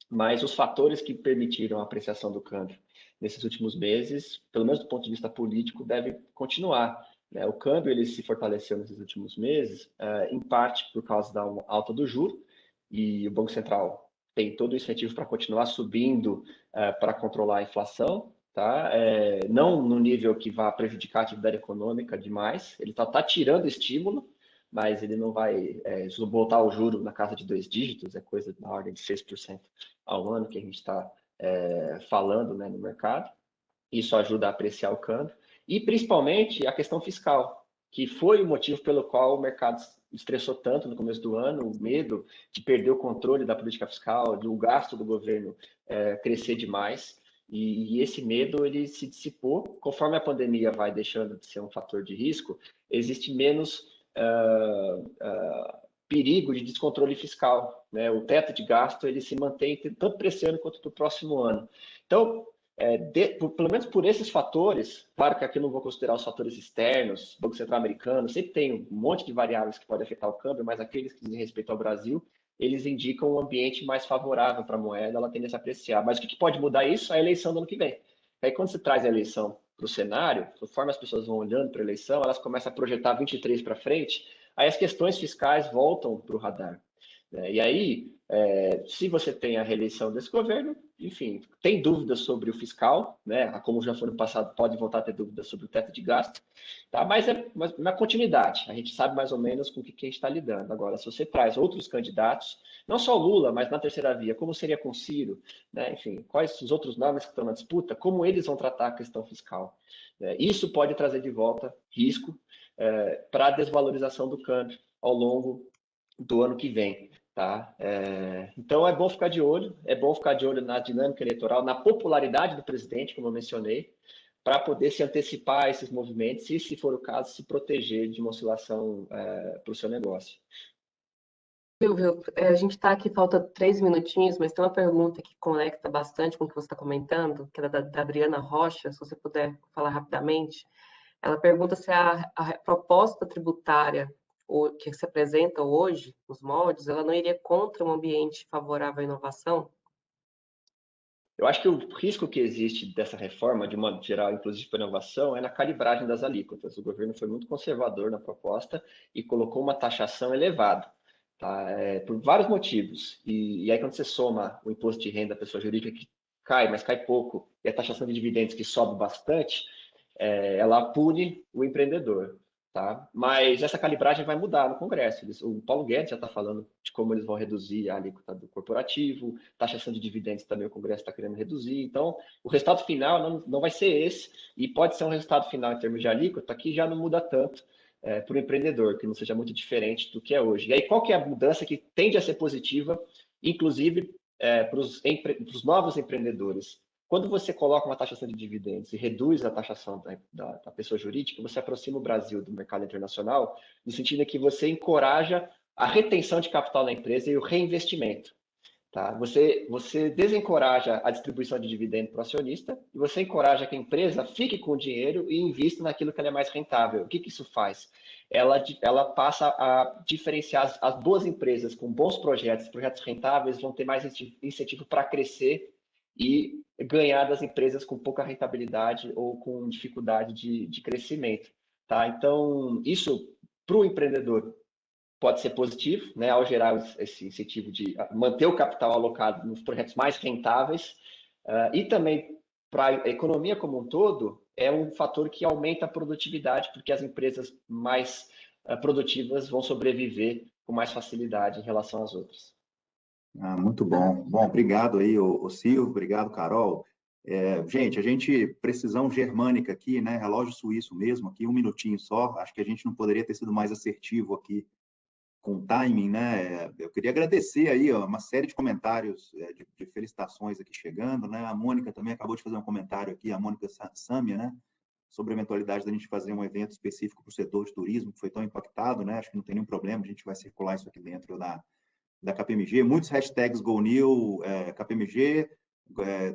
mas os fatores que permitiram a apreciação do câmbio nesses últimos meses, pelo menos do ponto de vista político, devem continuar. Né? O câmbio ele se fortaleceu nesses últimos meses, em parte por causa da alta do juro, e o Banco Central tem todo o incentivo para continuar subindo para controlar a inflação, tá? Não no nível que vá prejudicar a atividade econômica demais, ele está tirando estímulo, mas ele não vai botar o juro na casa de 2 dígitos, é coisa na ordem de 6% ao ano que a gente está falando, né, no mercado. Isso ajuda a apreciar o câmbio. E, principalmente, a questão fiscal, que foi o motivo pelo qual o mercado estressou tanto no começo do ano, o medo de perder o controle da política fiscal, do gasto do governo crescer demais. E esse medo ele se dissipou. Conforme a pandemia vai deixando de ser um fator de risco, existe menos perigo de descontrole fiscal, né? O teto de gasto ele se mantém tanto para esse ano quanto para o próximo ano. Então, pelo menos por esses fatores, claro que aqui eu não vou considerar os fatores externos, Banco Central americano, sempre tem um monte de variáveis que podem afetar o câmbio, mas aqueles que dizem respeito ao Brasil, eles indicam um ambiente mais favorável para a moeda, ela tende a se apreciar. Mas o que pode mudar isso? A eleição do ano que vem. Aí quando você traz a eleição para o cenário, conforme as pessoas vão olhando para a eleição, elas começam a projetar 23 para frente, aí as questões fiscais voltam para o radar. E aí, se você tem a reeleição desse governo, enfim, tem dúvidas sobre o fiscal, né? Como já foi no passado, pode voltar a ter dúvidas sobre o teto de gasto, tá? Mas é uma continuidade, a gente sabe mais ou menos com o que a gente está lidando. Agora, se você traz outros candidatos, não só o Lula, mas na terceira via, como seria com o Ciro, né? Enfim, quais os outros nomes que estão na disputa, como eles vão tratar a questão fiscal. Isso pode trazer de volta risco para a desvalorização do câmbio ao longo do ano que vem. Tá? Então é bom ficar de olho, na dinâmica eleitoral, na popularidade do presidente, como eu mencionei, para poder se antecipar a esses movimentos e, se for o caso, se proteger de uma oscilação para o seu negócio. Silvio, a gente está aqui, falta 3 minutinhos, mas tem uma pergunta que conecta bastante com o que você está comentando, que é da Adriana Rocha, se você puder falar rapidamente. Ela pergunta se a proposta tributária que se apresenta hoje, os moldes, ela não iria contra um ambiente favorável à inovação? Eu acho que o risco que existe dessa reforma, de modo geral, inclusive para a inovação, é na calibragem das alíquotas. O governo foi muito conservador na proposta e colocou uma taxação elevada, tá? Por vários motivos. E aí, quando você soma o imposto de renda da pessoa jurídica, que cai, mas cai pouco, e a taxação de dividendos, que sobe bastante, ela pune o empreendedor. tá? Mas essa calibragem vai mudar no Congresso. O Paulo Guedes já está falando de como eles vão reduzir a alíquota do corporativo, taxação de dividendos também o Congresso está querendo reduzir. Então, o resultado final não vai ser esse, e pode ser um resultado final em termos de alíquota que já não muda tanto para o empreendedor, que não seja muito diferente do que é hoje. E aí, qual que é a mudança que tende a ser positiva, inclusive para os novos empreendedores? Quando você coloca uma taxação de dividendos e reduz a taxação da pessoa jurídica, você aproxima o Brasil do mercado internacional, no sentido que você encoraja a retenção de capital na empresa e o reinvestimento. Tá? Você desencoraja a distribuição de dividendo para o acionista e você encoraja que a empresa fique com o dinheiro e invista naquilo que ela é mais rentável. O que isso faz? Ela passa a diferenciar as boas empresas com bons projetos rentáveis vão ter mais incentivo para crescer e ganhar das empresas com pouca rentabilidade ou com dificuldade de crescimento. Tá? Então, isso para o empreendedor pode ser positivo, né, ao gerar esse incentivo de manter o capital alocado nos projetos mais rentáveis, e também para a economia como um todo, é um fator que aumenta a produtividade, porque as empresas mais produtivas vão sobreviver com mais facilidade em relação às outras. Muito bom. Bom, obrigado aí, o Silvio, obrigado, Carol. Gente, a gente precisão germânica aqui, né? Relógio suíço mesmo, aqui, 1 minutinho só. Acho que a gente não poderia ter sido mais assertivo aqui com o timing, né? Eu queria agradecer aí, ó, uma série de comentários de felicitações aqui chegando, né? A Mônica também acabou de fazer um comentário aqui, a Mônica Sâmia, né? Sobre a eventualidade da gente fazer um evento específico para o setor de turismo, que foi tão impactado, né? Acho que não tem nenhum problema, a gente vai circular isso aqui dentro da KPMG, muitos hashtags GoNew, KPMG,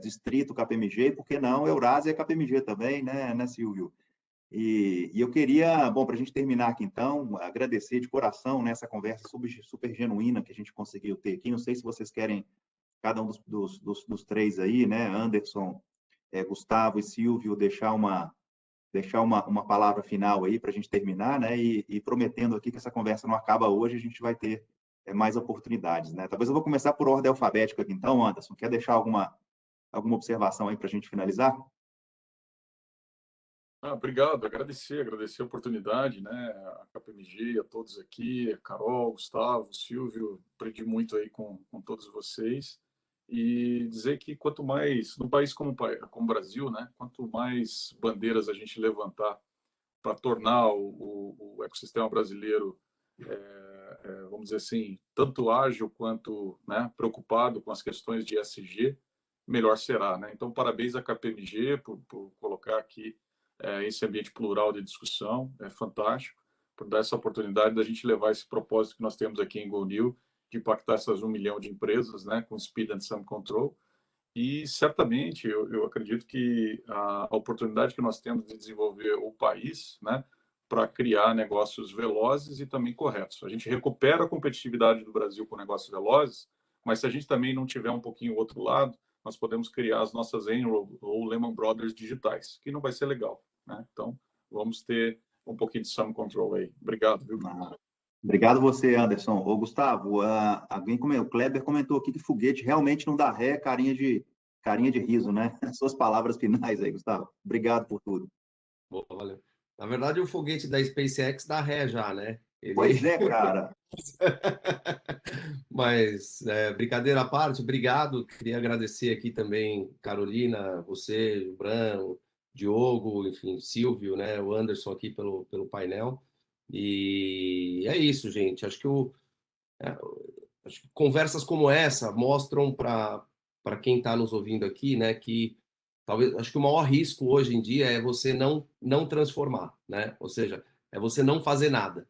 Distrito KPMG, por que não Eurásia KPMG também, né, Silvio? E eu queria, bom, para a gente terminar aqui então, agradecer de coração nessa conversa super genuína que a gente conseguiu ter aqui. Não sei se vocês querem, cada um dos três aí, né, Anderson, Gustavo e Silvio, deixar uma palavra final aí para a gente terminar, né, e prometendo aqui que essa conversa não acaba hoje, a gente vai ter mais oportunidades, né? Talvez eu vou começar por ordem alfabética aqui, então, Anderson, quer deixar alguma observação aí para a gente finalizar? Obrigado, agradecer a oportunidade, né? A KPMG, a todos aqui, a Carol, Gustavo, Silvio, aprendi muito aí com todos vocês e dizer que quanto mais, num país como o Brasil, né? Quanto mais bandeiras a gente levantar para tornar o ecossistema brasileiro vamos dizer assim, tanto ágil quanto, né, preocupado com as questões de ESG, melhor será, né? Então, parabéns à KPMG por colocar aqui esse ambiente plural de discussão, é fantástico, por dar essa oportunidade da gente levar esse propósito que nós temos aqui em GoNew, de impactar essas 1 milhão de empresas, né, com Speed and Some Control. E, certamente, eu acredito que a oportunidade que nós temos de desenvolver o país, né, para criar negócios velozes e também corretos. A gente recupera a competitividade do Brasil com negócios velozes, mas se a gente também não tiver um pouquinho o outro lado, nós podemos criar as nossas Enroll ou Lehman Brothers digitais, que não vai ser legal, né? Então, vamos ter um pouquinho de Some Control aí. Obrigado, viu? Obrigado você, Anderson. Ô, Gustavo, o Kleber comentou aqui que foguete realmente não dá ré, carinha de riso, né? Suas palavras finais aí, Gustavo. Obrigado por tudo. Boa, valeu. Na verdade, o foguete da SpaceX dá ré já, né? Pois é, cara. Mas, brincadeira à parte, obrigado. Queria agradecer aqui também, Carolina, você, o Bran, Diogo, enfim, Silvio, né? O Anderson aqui pelo painel. E é isso, gente. Acho que conversas como essa mostram para quem está nos ouvindo aqui, né, que talvez, acho que o maior risco hoje em dia é você não transformar, né? Ou seja, é você não fazer nada.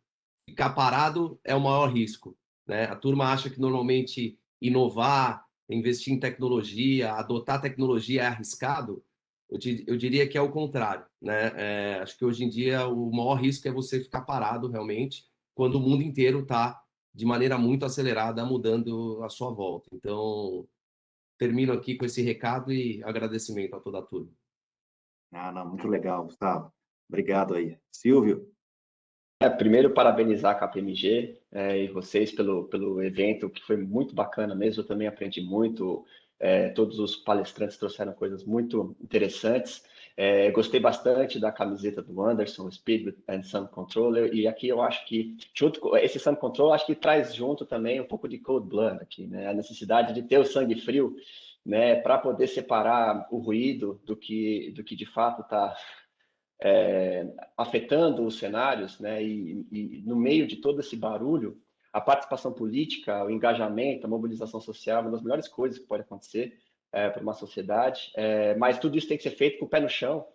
Ficar parado é o maior risco, né? A turma acha que normalmente inovar, investir em tecnologia, adotar tecnologia é arriscado. Eu diria que é o contrário, né? Acho que hoje em dia o maior risco é você ficar parado realmente, quando o mundo inteiro está de maneira muito acelerada mudando a sua volta. Então, termino aqui com esse recado e agradecimento a toda a turma. Não, muito legal, Gustavo. Obrigado aí. Silvio? Primeiro, parabenizar a KPMG e vocês pelo evento, que foi muito bacana mesmo. Eu também aprendi muito. Todos os palestrantes trouxeram coisas muito interessantes. Gostei bastante da camiseta do Anderson, Speed and Sun Controller, e aqui eu acho que, junto com esse Sun Control, acho que traz junto também um pouco de Cold Blood aqui, né? A necessidade de ter o sangue frio, né, para poder separar o ruído do que de fato está afetando os cenários, né? E no meio de todo esse barulho, a participação política, o engajamento, a mobilização social é uma das melhores coisas que pode acontecer para uma sociedade, mas tudo isso tem que ser feito com o pé no chão,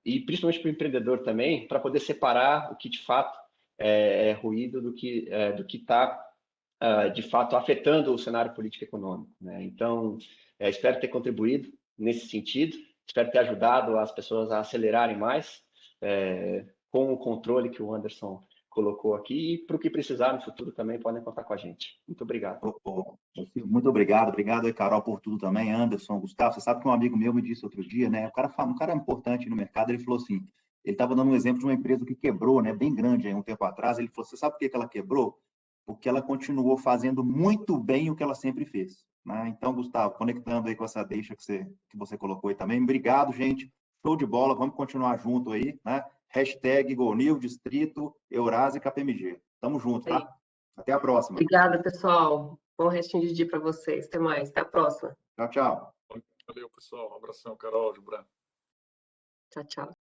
e principalmente para o empreendedor também, para poder separar o que de fato é ruído do que está de fato afetando o cenário político e econômico, né? Então, espero ter contribuído nesse sentido, espero ter ajudado as pessoas a acelerarem mais com o controle que o Anderson colocou aqui, e para o que precisar no futuro também podem contar com a gente. Muito obrigado. Muito obrigado. Obrigado aí, Carol, por tudo também. Anderson, Gustavo, você sabe que um amigo meu me disse outro dia, né? Um cara importante no mercado, ele falou assim, ele estava dando um exemplo de uma empresa que quebrou, né? Bem grande aí um tempo atrás. Ele falou, você sabe por que ela quebrou? Porque ela continuou fazendo muito bem o que ela sempre fez, né? Então, Gustavo, conectando aí com essa deixa que você colocou aí também. Obrigado, gente. Show de bola. Vamos continuar junto aí, né? Hashtag GoNews, Distrito, Eurásia e KPMG. Tamo junto, tá? Até a próxima. Obrigada, pessoal. Bom restinho de dia para vocês. Até mais. Até a próxima. Tchau, tchau. Valeu, pessoal. Um abração, Carol, Gibran. Tchau, tchau.